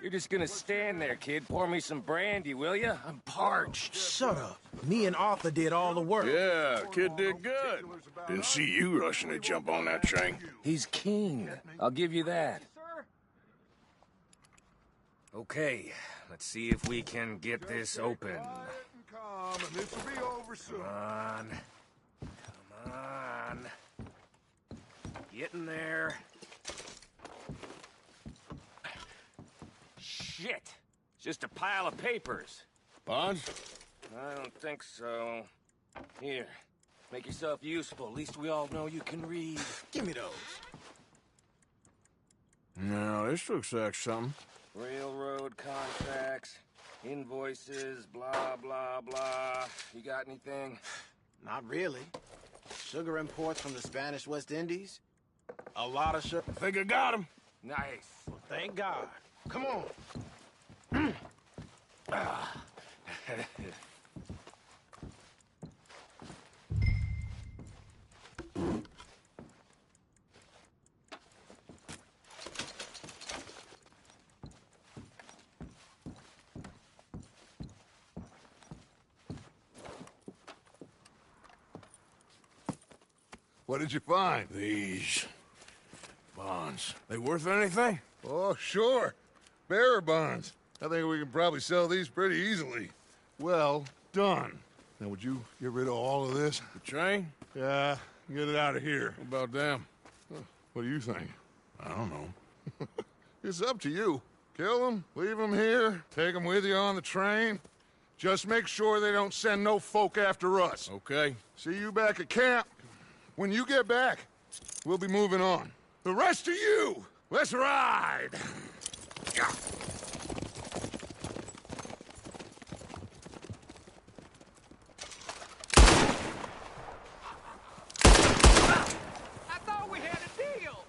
S16: You're just gonna stand there, kid. Pour me some brandy, will ya? I'm parched.
S15: Shut up. Me and Arthur did all the work.
S10: Yeah, kid did good. Didn't see you rushing to jump on that train.
S16: He's keen. I'll give you that. Okay, let's see if we can get this open.
S2: Come, and this will be over soon.
S16: Come on. Come on. Get in there. Shit! It's just a pile of papers.
S10: Bonds?
S16: I don't think so. Here, make yourself useful. At least we all know you can read.
S15: Give me those.
S10: No, this looks like something.
S16: Railroad contracts, invoices, blah, blah, blah. You got anything?
S3: Not really. Sugar imports from the Spanish West Indies,
S10: A lot of shit.
S4: Think I got him?
S10: Nice. Well, thank God. Come on.
S2: What did you find?
S4: These bonds. They worth anything?
S2: Oh, sure. Bearer bonds. I think we can probably sell these pretty easily. Well done. Now, would you get rid of all of this?
S4: The train?
S2: Yeah, get it out of here.
S4: What about them?
S2: What do you think?
S4: I don't know.
S2: It's up to you. Kill them, leave them here, take them with you on the train. Just make sure they don't send no folk after us.
S4: Okay.
S2: See you back at camp. When you get back, we'll be moving on. The rest of you, let's ride!
S7: I thought we had a deal.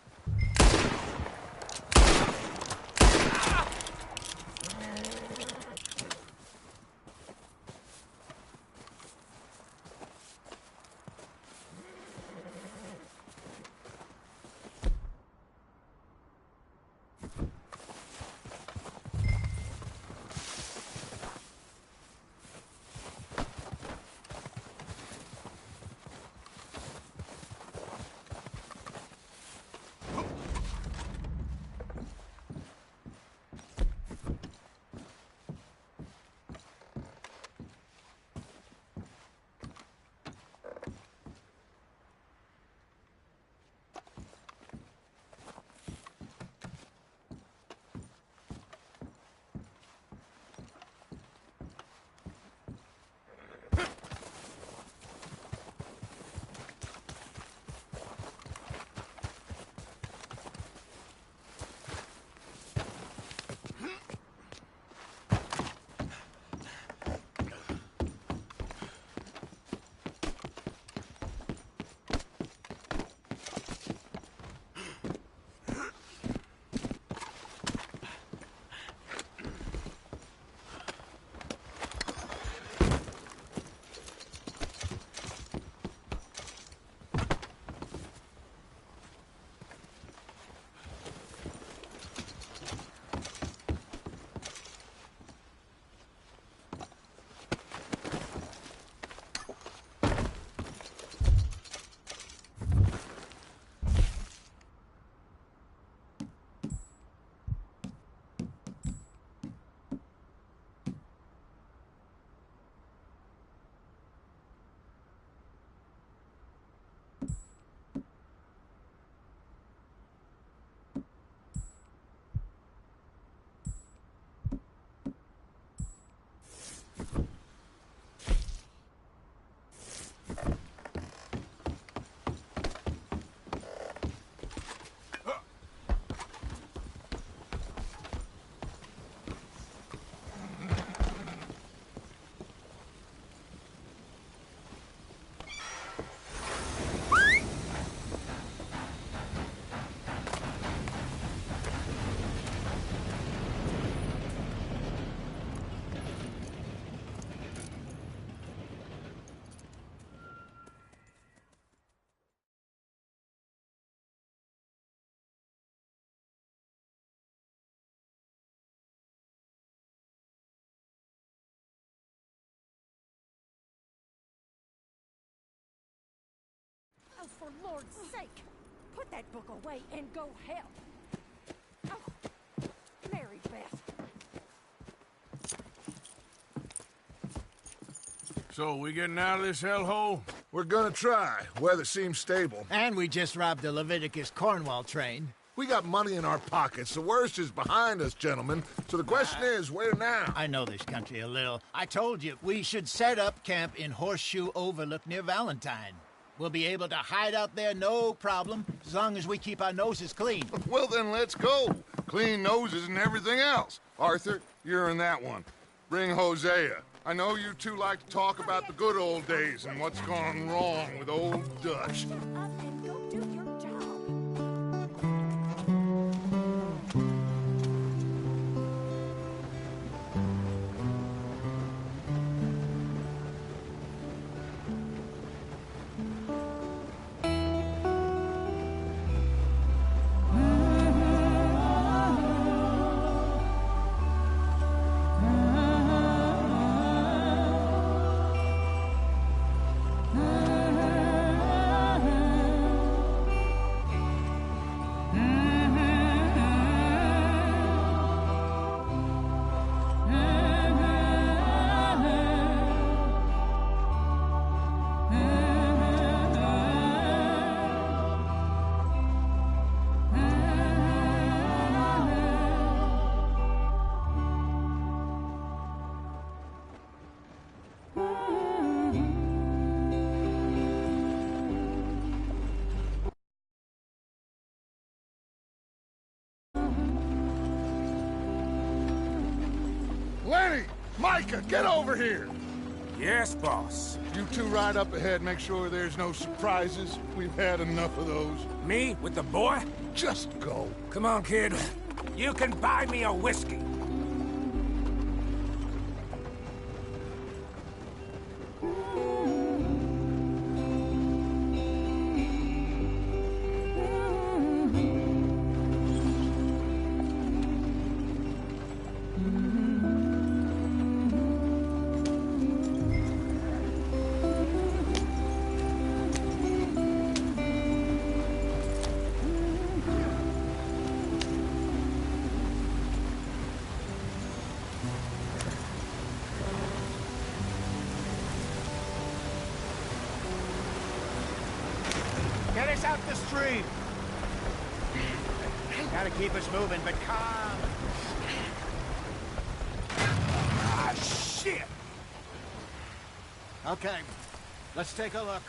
S17: Oh, for Lord's sake, put that book away and go help. Oh, Mary Beth.
S4: So, we getting out of this hellhole?
S2: We're gonna try. Weather seems stable.
S3: And we just robbed the Leviticus Cornwall train.
S2: We got money in our pockets. The worst is behind us, gentlemen. So the question is, where now?
S3: I know this country a little. I told you, we should set up camp in Horseshoe Overlook near Valentine. We'll be able to hide out there, no problem, as long as we keep our noses clean.
S2: Well, then let's go. Clean noses and everything else. Arthur, you're in that one. Bring Hosea. I know you two like to talk about the good old days and what's gone wrong with old Dutch.
S17: Shut up and go do your job.
S2: Lenny! Micah, get over here!
S10: Yes, boss.
S2: You two ride up ahead, make sure there's no surprises. We've had enough of those.
S10: Me with the boy?
S2: Just go.
S10: Come on, kid. You can buy me a whiskey.
S3: Get us out the stream. Gotta keep us moving, but calm.
S10: Ah, shit!
S3: Okay, let's take a look.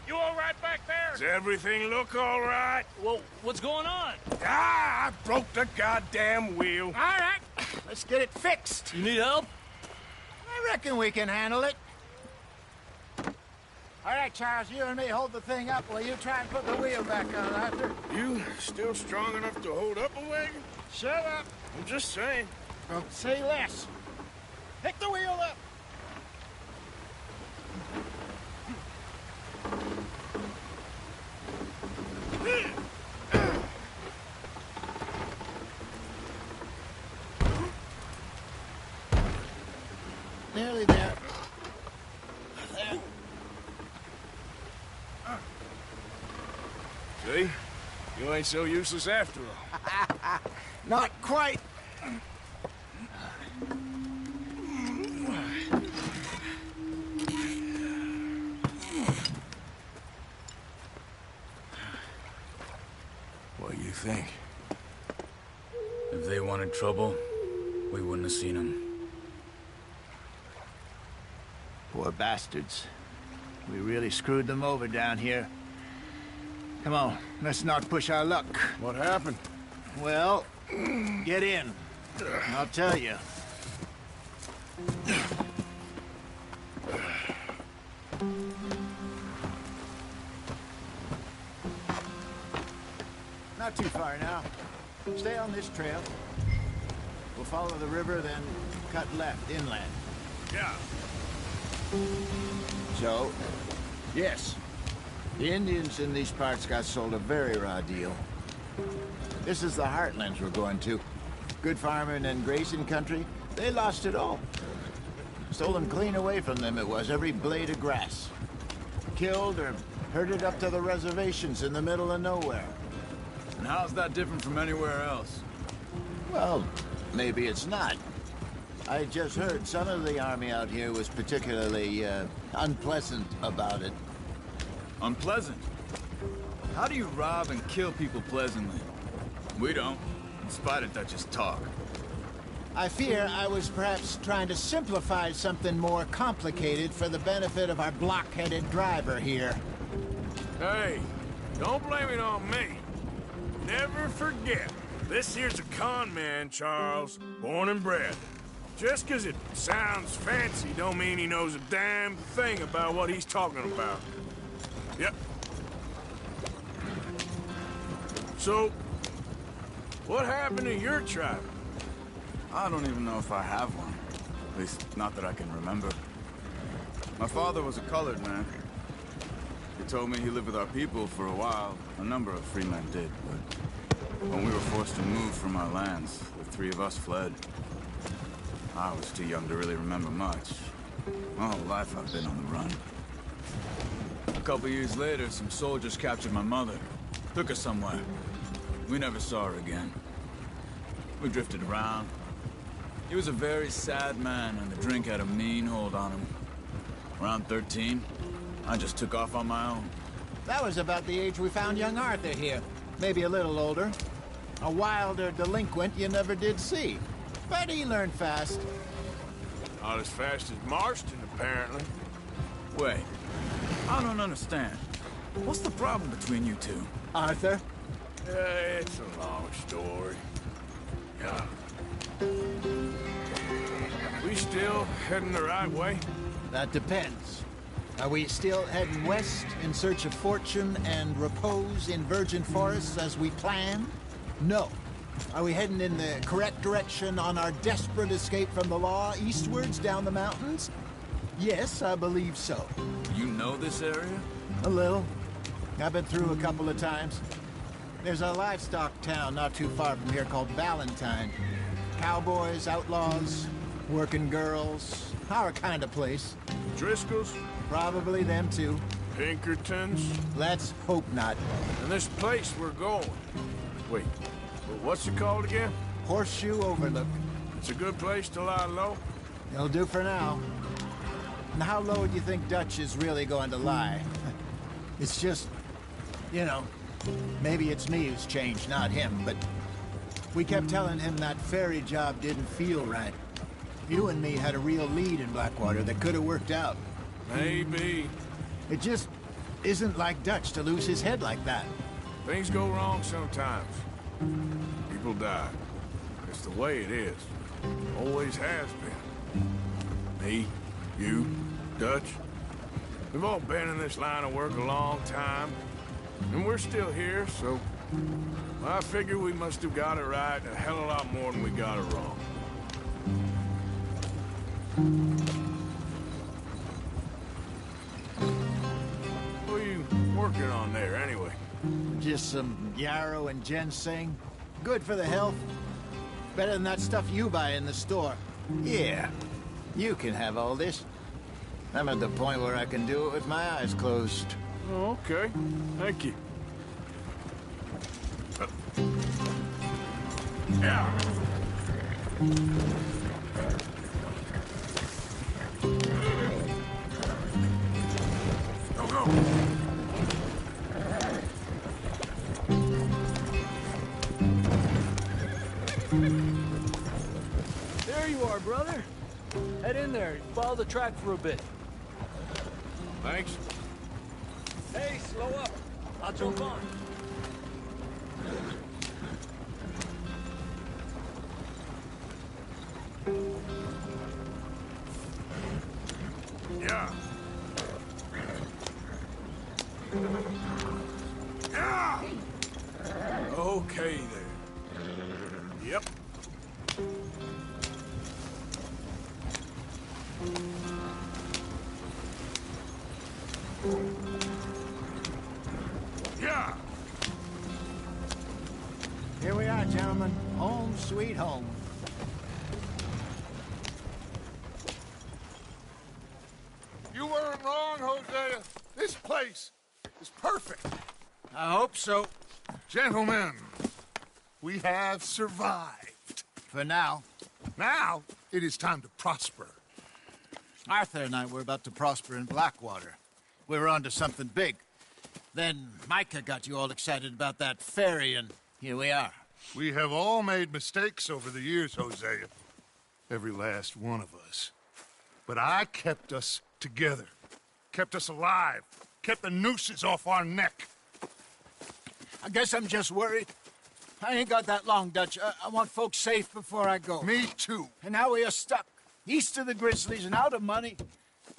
S7: You all right back there?
S10: Does everything look all right?
S9: Well, what's going on?
S10: Ah, I broke the goddamn wheel.
S3: All right, let's get it fixed.
S9: You need help?
S3: I reckon we can handle it. All right, Charles, you and me hold the thing up while you try and put the wheel back on, Arthur.
S10: You still strong enough to hold up a wagon?
S3: Shut up.
S10: I'm just saying.
S3: Well, say less. Pick the wheel up. Nearly there. There.
S10: See? You ain't so useless after all.
S3: Not quite.
S10: What do you think?
S13: If they wanted trouble, we wouldn't have seen them.
S3: Poor bastards. We really screwed them over down here. Come on, let's not push our luck.
S10: What happened?
S3: Well, get in. I'll tell you. Not too far now. Stay on this trail. We'll follow the river, then cut left inland.
S10: Yeah.
S3: So, yes, the Indians in these parts got sold a very raw deal. This is the heartlands we're going to. Good farming and grazing country, they lost it all. Stolen clean away from them it was, every blade of grass. Killed or herded up to the reservations in the middle of nowhere.
S13: And how's that different from anywhere else?
S3: Well, maybe it's not. I just heard some of the army out here was particularly, unpleasant about it.
S13: Unpleasant? How do you rob and kill people pleasantly? We don't, in spite of Dutch's talk.
S3: I fear I was perhaps trying to simplify something more complicated for the benefit of our block-headed driver here.
S10: Hey, don't blame it on me. Never forget, this here's a con man, Charles, born and bred. Just 'cause it sounds fancy don't mean he knows a damn thing about what he's talking about. Yep. So, what happened to your tribe?
S13: I don't even know if I have one. At least, not that I can remember. My father was a colored man. He told me he lived with our people for a while. A number of free men did, but when we were forced to move from our lands, the three of us fled. I was too young to really remember much. My whole life I've been on the run. A couple years later, some soldiers captured my mother. Took her somewhere. We never saw her again. We drifted around. He was a very sad man, and the drink had a mean hold on him. Around 13, I just took off on my own.
S3: That was about the age we found young Arthur here. Maybe a little older. A wilder delinquent you never did see. But he learned fast.
S10: Not as fast as Marston, apparently.
S13: Wait, I don't understand. What's the problem between you two?
S3: Arthur?
S10: It's a long story. Yeah. We still heading the right way?
S3: That depends. Are we still heading west in search of fortune and repose in virgin forests as we planned? No. Are we heading in the correct direction on our desperate escape from the law eastwards down the mountains? Yes, I believe so.
S13: You know this area?
S3: A little. I've been through a couple of times. There's a livestock town not too far from here called Valentine. Cowboys, outlaws, working girls, our kind of place.
S10: Driscoll's?
S3: Probably them too.
S10: Pinkertons?
S3: Let's hope not.
S10: And this place we're going. Wait, what's it called again?
S3: Horseshoe Overlook.
S10: It's a good place to lie low?
S3: It'll do for now. And how low do you think Dutch is really going to lie? It's just, you know, maybe it's me who's changed, not him, but we kept telling him that ferry job didn't feel right. You and me had a real lead in Blackwater that could have worked out.
S10: Maybe.
S3: It just isn't like Dutch to lose his head like that.
S10: Things go wrong sometimes. People die. It's the way it is. Always has been. Me, you, Dutch. We've all been in this line of work a long time. And we're still here, so... I figure we must have got it right a hell of a lot more than we got it wrong. What are you working on there, anyway?
S3: Just some yarrow and ginseng. Good for the health. Better than that stuff you buy in the store. Yeah, you can have all this. I'm at the point where I can do it with my eyes closed.
S10: Oh, okay. Thank you. Yeah. Go, go.
S9: There you are, brother. Head in there. Follow the track for a bit.
S10: Thanks.
S9: Hey, slow up. I'll jump on.
S10: Yeah. Yeah. Okay there. Yep. Yeah.
S3: Here we are, gentlemen. Home sweet home.
S2: You weren't wrong, Hosea. This place is perfect.
S3: I hope so.
S2: Gentlemen, we have survived.
S3: For now.
S2: Now, it is time to prosper.
S3: Arthur and I were about to prosper in Blackwater. We were onto something big. Then Micah got you all excited about that ferry, and here we are.
S2: We have all made mistakes over the years, Hosea. Every last one of us. But I kept us together. Kept us alive. Kept the nooses off our neck.
S3: I guess I'm just worried. I ain't got that long, Dutch. I want folks safe before I go.
S2: Me too.
S3: And now we are stuck, east of the Grizzlies and out of money,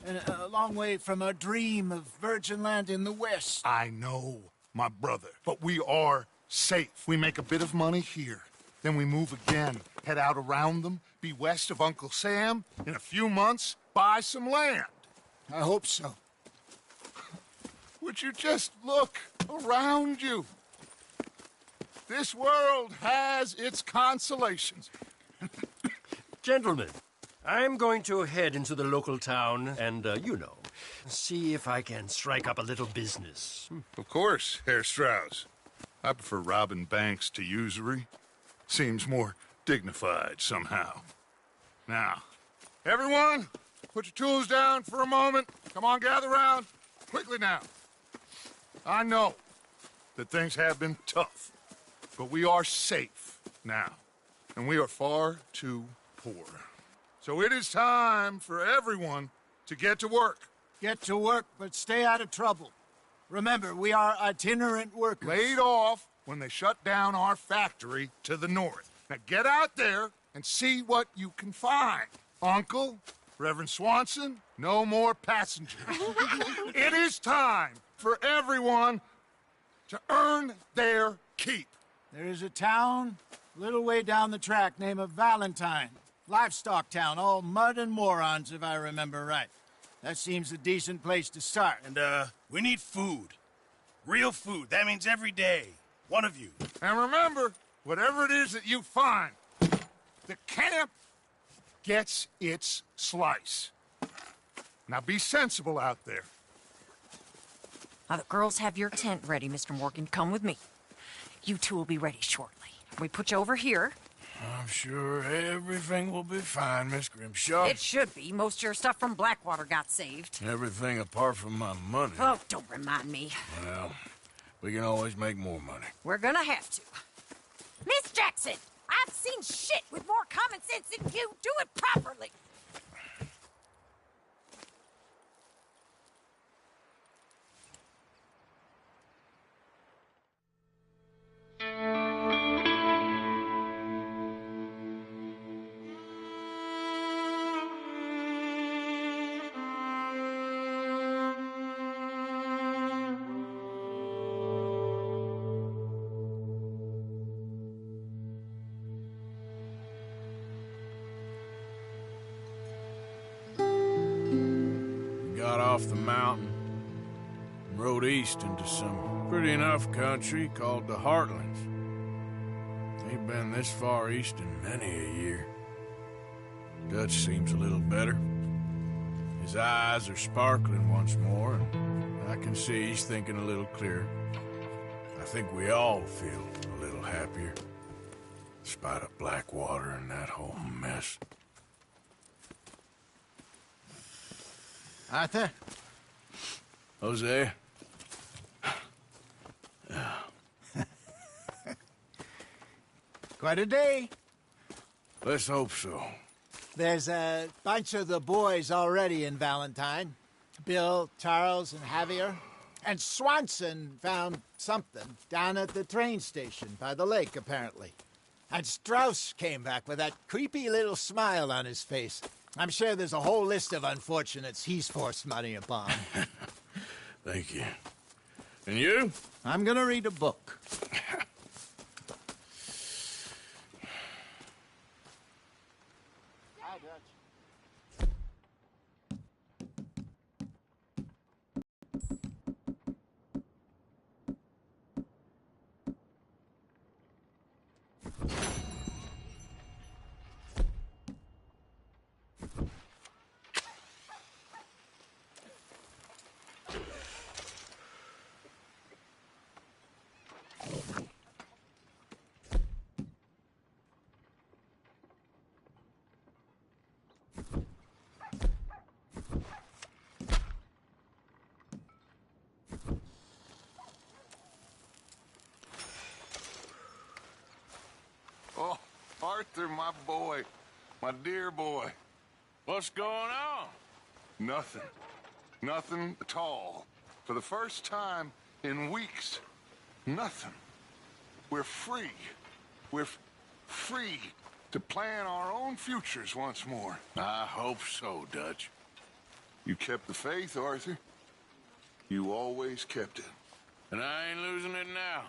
S3: and a long way from our dream of virgin land in the west.
S2: I know, my brother, but we are safe. We make a bit of money here. Then we move again, head out around them, be west of Uncle Sam. In a few months, buy some land.
S3: I hope so.
S2: Would you just look around you? This world has its consolations.
S18: Gentlemen, I'm going to head into the local town and, you know, see if I can strike up a little business.
S2: Of course, Herr Strauss. I prefer robbing banks to usury. Seems more dignified somehow. Now, everyone, put your tools down for a moment. Come on, gather round. Quickly now. I know that things have been tough, but we are safe now, and we are far too poor. So it is time for everyone to get to work.
S3: Get to work, but stay out of trouble. Remember, we are itinerant workers.
S2: Laid off when they shut down our factory to the north. Now get out there and see what you can find. Uncle, Reverend Swanson, no more passengers. It is time for everyone to earn their keep.
S3: There is a town a little way down the track named Valentine. Livestock town, all mud and morons, if I remember right. That seems a decent place to start.
S12: And, we need food. Real food. That means every day. One of you.
S2: And remember, whatever it is that you find, the camp gets its slice. Now be sensible out there.
S5: Now, the girls have your tent ready, Mr. Morgan. Come with me. You two will be ready shortly. We put you over here.
S10: I'm sure everything will be fine, Miss Grimshaw.
S5: It should be. Most of your stuff from Blackwater got saved.
S10: Everything apart from my money.
S5: Oh, don't remind me.
S10: Well, we can always make more money.
S5: We're gonna have to. Miss Jackson, I've seen shit with more common sense than you. Do it properly.
S10: Got off the mountain and rode east into some pretty enough country called the Heartlands. Ain't been this far east in many a year. Dutch seems a little better. His eyes are sparkling once more, and I can see he's thinking a little clearer. I think we all feel a little happier, despite of Blackwater and that whole mess.
S3: Arthur?
S10: Jose?
S3: Quite a day.
S10: Let's hope so.
S3: There's a bunch of the boys already in Valentine. Bill, Charles, and Javier. And Swanson found something down at the train station by the lake, apparently. And Strauss came back with that creepy little smile on his face. I'm sure there's a whole list of unfortunates he's forced money upon.
S10: Thank you. And you?
S3: I'm gonna read a book. Hi, Dutch.
S2: Oh, Arthur, my boy. My dear boy.
S10: What's going on?
S2: Nothing. Nothing at all. For the first time in weeks. Nothing. We're free. We're free to plan our own futures once more.
S10: I hope so, Dutch.
S2: You kept the faith, Arthur. You always kept it.
S10: And I ain't losing it now.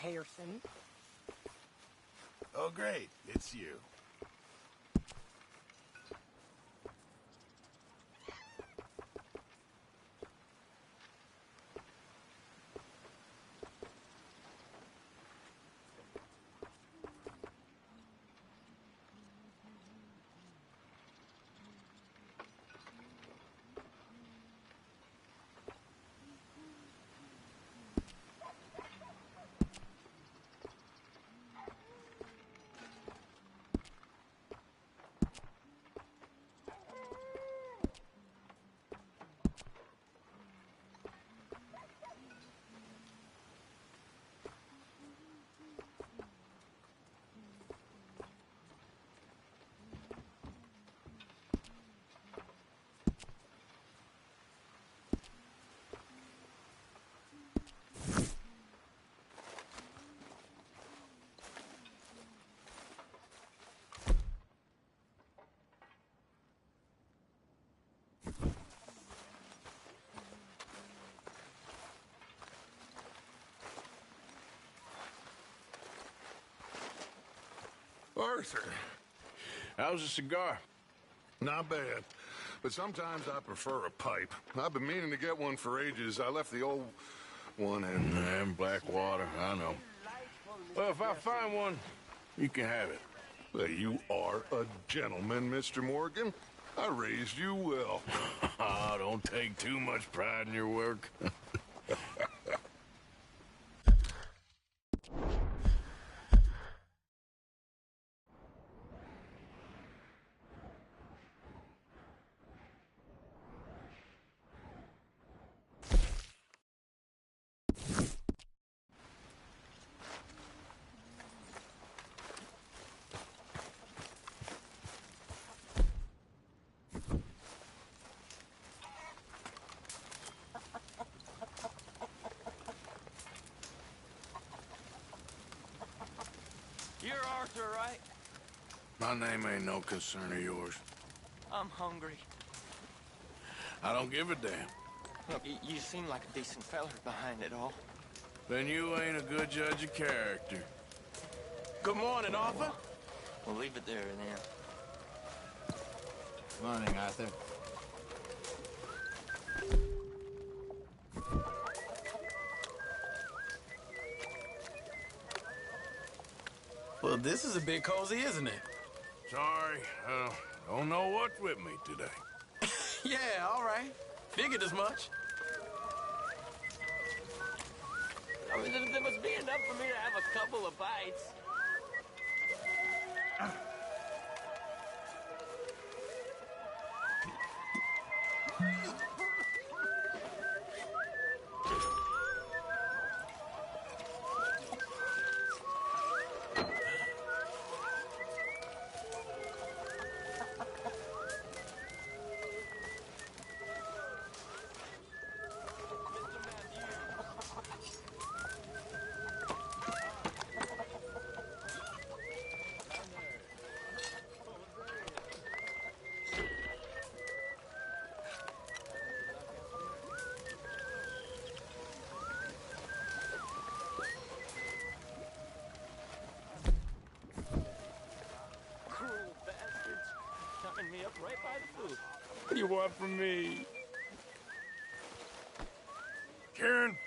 S5: Harrison.
S12: Oh, great. It's you.
S10: Arthur, how's a cigar? Not bad, but sometimes I prefer a pipe. I've been meaning to get one for ages. I left the old one in Blackwater, I know. Well, if I find one, you can have it. Well, you are a gentleman, Mr. Morgan. I raised you well. Don't take too much pride in your work.
S11: You're Arthur, right?
S10: My name ain't no concern of yours.
S11: I'm hungry.
S10: I don't give a damn.
S11: Look, you seem like a decent feller behind it all.
S10: Then you ain't a good judge of character.
S11: Good morning, Arthur. We'll leave it there then.
S3: Morning, Arthur.
S14: Well, this is a bit cozy, isn't it?
S10: Sorry, don't know what's with me today.
S14: Yeah, all right. Figured as much.
S11: I mean, there must be enough for me to have a couple of bites. Me up right by the food. What do you want from me?
S10: Karen?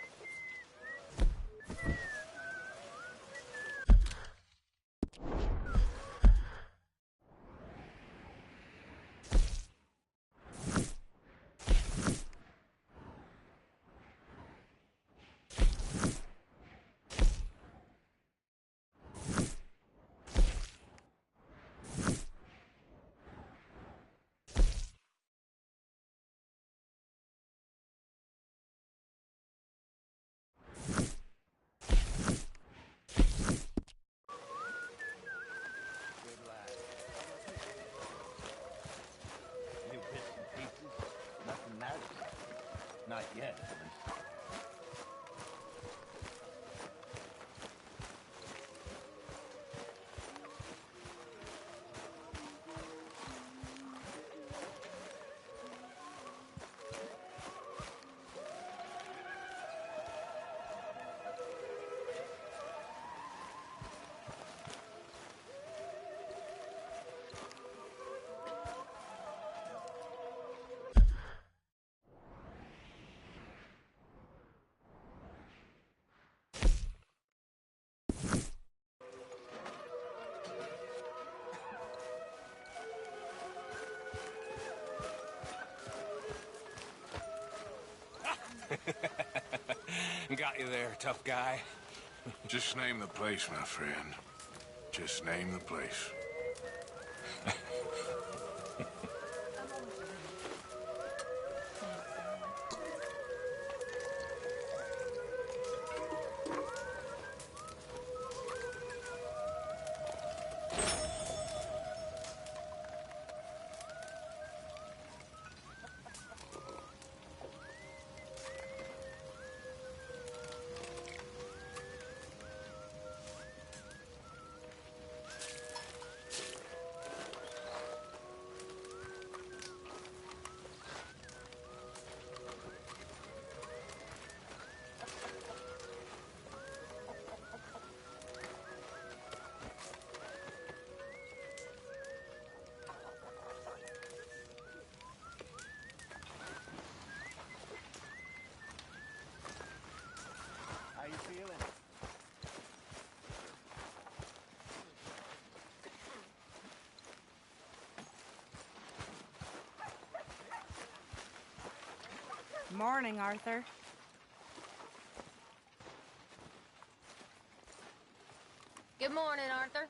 S3: Not yet, at least.
S7: Got you there, tough guy.
S10: Just name the place, my friend. Just name the place.
S19: Morning, Arthur.
S6: Good morning, Arthur.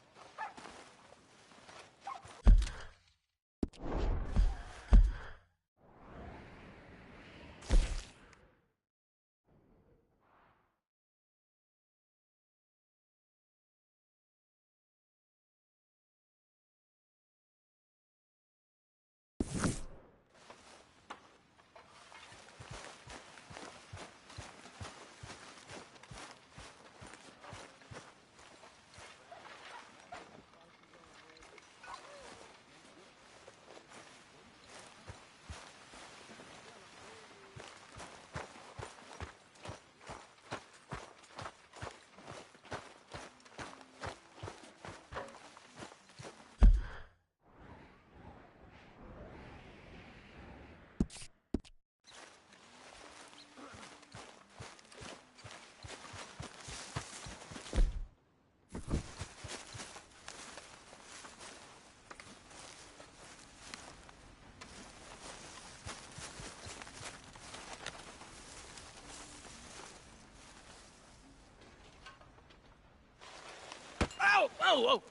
S10: Whoa!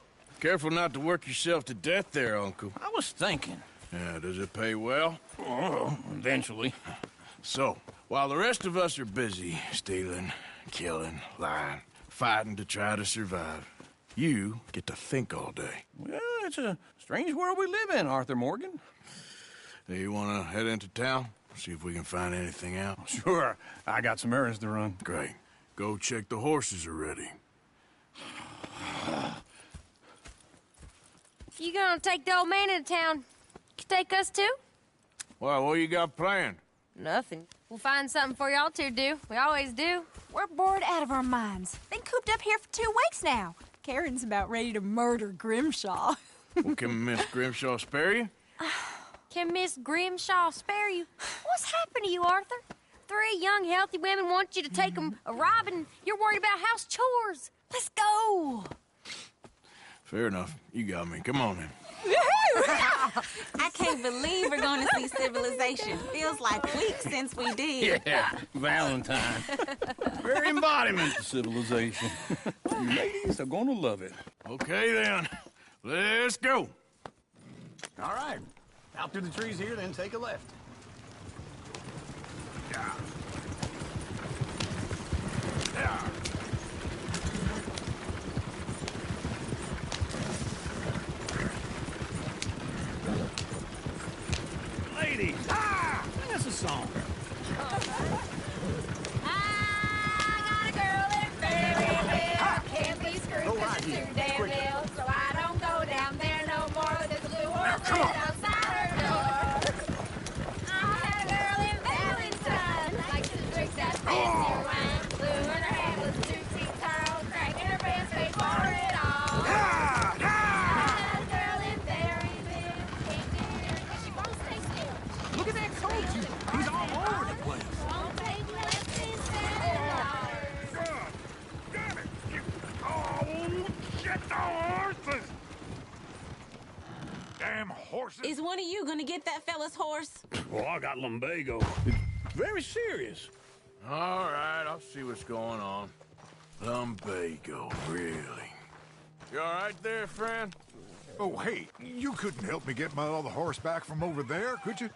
S10: Careful not to work yourself to death there, Uncle.
S4: I was thinking.
S10: Yeah, does it pay well?
S4: Oh, eventually.
S10: So, while the rest of us are busy stealing, killing, lying, fighting to try to survive, you get to think all day.
S4: Well, it's a strange world we live in, Arthur Morgan.
S10: Hey, you want to head into town? See if we can find anything out?
S4: Sure. I got some errands to run.
S10: Great. Go check the horses are ready.
S6: You gonna take the old man into town? You take us too?
S10: Well, what you got planned?
S6: Nothing. We'll find something for y'all to do. We always do.
S17: We're bored out of our minds. Been cooped up here for 2 weeks now. Karen's about ready to murder Grimshaw.
S10: Well, can Miss Grimshaw spare you?
S6: Can Miss Grimshaw spare you? What's happened to you, Arthur? 3 young, healthy women want you to take them a robbing. You're worried about house chores. Let's go.
S10: Fair enough. You got me. Come on, then.
S20: I can't believe we're going to see civilization. Feels like weeks since we did.
S4: Yeah, Valentine. Very embodiment of civilization. You ladies are gonna love it.
S10: Okay, then. Let's go.
S15: All right. Out through the trees here, then take a left.
S10: Yeah.
S4: Ladies, that's a song.
S6: I got a girl in Berryville. Can't be screwed
S15: Go
S6: 'cause
S15: right
S6: she's
S15: here.
S6: too damn
S15: Quick.
S6: ill. So I don't go down there no more. There's a blue horse outside her door. I had a girl in Valentine. Likes to drink that fancy wine. Blue in her head was 2 feet tall. Cracking her pants, paid for it all. I had a girl in Berryville. Can't get her 'cause she won't stay still.
S15: Look at that soldier. He's all over the place.
S6: Won't take less than $7.
S10: Damn it! Oh, shit, the horses! Damn horses!
S20: Is one of you going to get that fella's horse?
S4: Well, I got lumbago. It's very serious.
S10: All right, I'll see what's going on. Lumbago, really? You all right there, friend?
S2: Oh, hey, you couldn't help me get my other horse back from over there, could you?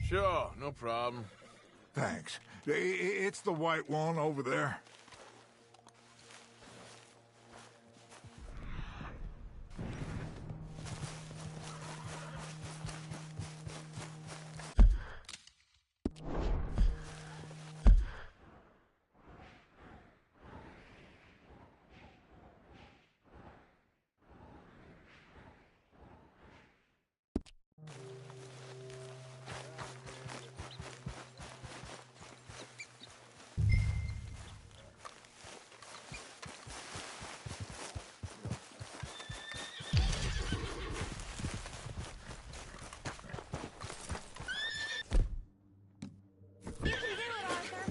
S10: Sure, no problem.
S2: Thanks. It's the white one over there.
S6: You can do it, Arthur.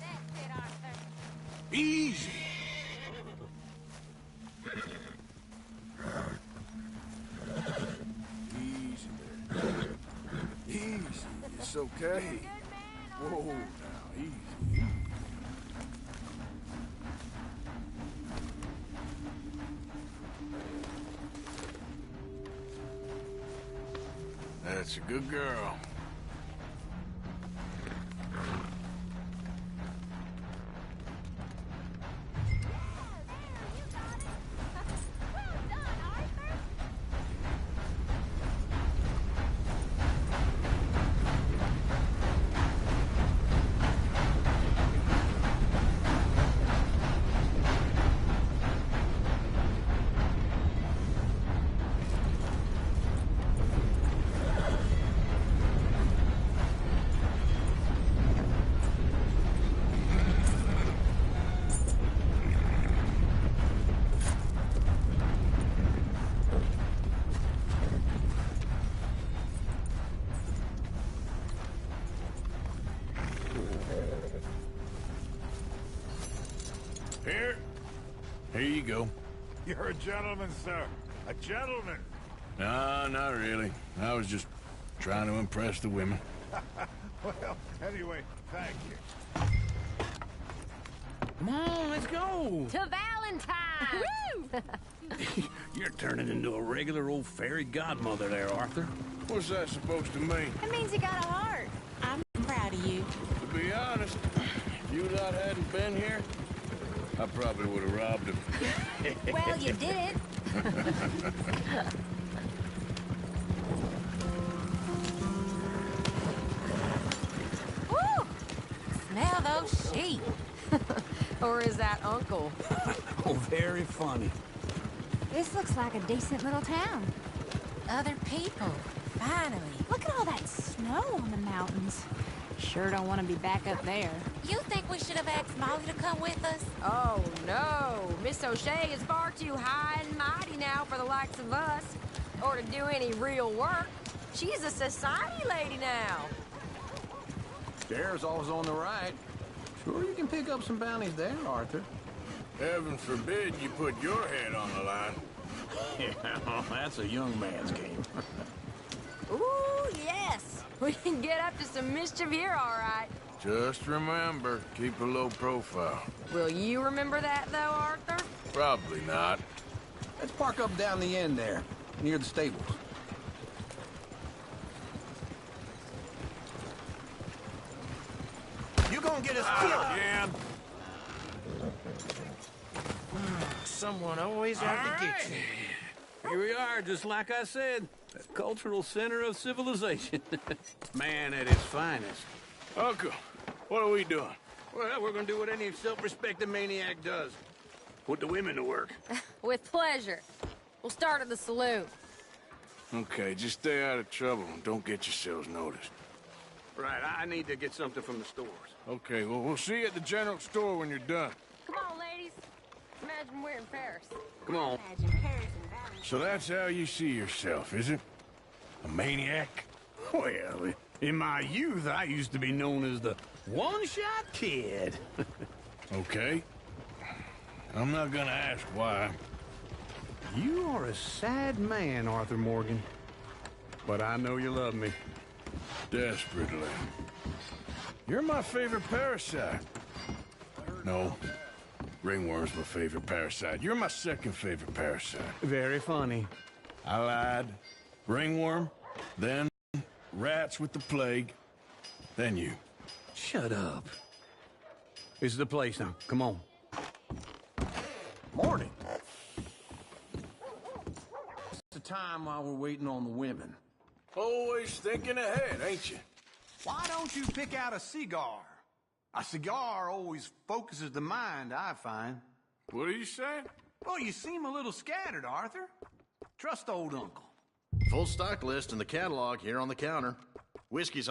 S6: That's it, Arthur.
S10: Easy. Okay. Whoa, now, easy. That's a good girl. Here you go.
S2: You're a gentleman, sir. A gentleman.
S10: No, not really. I was just trying to impress the women.
S2: Well, anyway, thank you.
S16: Come on, let's go.
S6: To Valentine!
S16: Woo! You're turning into a regular old fairy godmother there, Arthur.
S10: What's that supposed to mean?
S20: It means you got a heart. I'm proud of you.
S10: To be honest, if you lot hadn't been here, I probably would have robbed him.
S6: Well, you didn't.
S20: Woo! Smell those sheep. Or is that Uncle?
S16: Oh, very funny.
S6: This looks like a decent little town.
S20: Other people. Finally.
S17: Look at all that snow on the mountains. Sure don't want to be back up there.
S20: You think we should have asked Molly to come with us?
S6: Oh, no. Miss O'Shea is far too high and mighty now for the likes of us. Or to do any real work. She's a society lady now.
S11: There's always on the right. Sure, you can pick up some bounties there, Arthur.
S10: Heaven forbid you put your head on the line.
S11: Yeah, that's a young man's game.
S6: Ooh, yes. We can get up to some mischief here, all right.
S10: Just remember, keep a low profile.
S6: Will you remember that, though, Arthur?
S10: Probably not.
S11: Let's park up down the end there, near the stables.
S16: You gonna get us killed again? Someone always out to get you.
S11: Here we are, just like I said. The cultural center of civilization. Man at its finest.
S10: Uncle, what are we doing?
S11: Well, we're gonna do what any self-respecting maniac does. Put the women to work.
S6: With pleasure. We'll start at the saloon.
S10: Okay, just stay out of trouble and don't get yourselves noticed.
S11: Right, I need to get something from the stores.
S10: Okay, well, we'll see you at the general store when you're done.
S6: Come on, ladies. Imagine we're in Paris.
S11: Come on.
S6: Imagine Paris and Valentine.
S10: So that's how you see yourself, is it? A maniac?
S11: Well, in my youth, I used to be known as the one-shot kid.
S10: Okay. I'm not gonna ask why.
S11: You are a sad man, Arthur Morgan. But I know you love me.
S10: Desperately. You're my favorite parasite. No. Ringworm's my favorite parasite. You're my second favorite parasite.
S11: Very funny.
S10: I lied. Ringworm, then rats with the plague, then you.
S11: Shut up. This is the place now. Come on. Morning. It's the time while we're waiting on the women.
S10: Always thinking ahead, ain't you?
S11: Why don't you pick out a cigar? A cigar always focuses the mind, I find.
S10: What are you saying?
S11: Well, you seem a little scattered, Arthur. Trust old Uncle.
S19: Full stock list in the catalog here on the counter. Whiskey's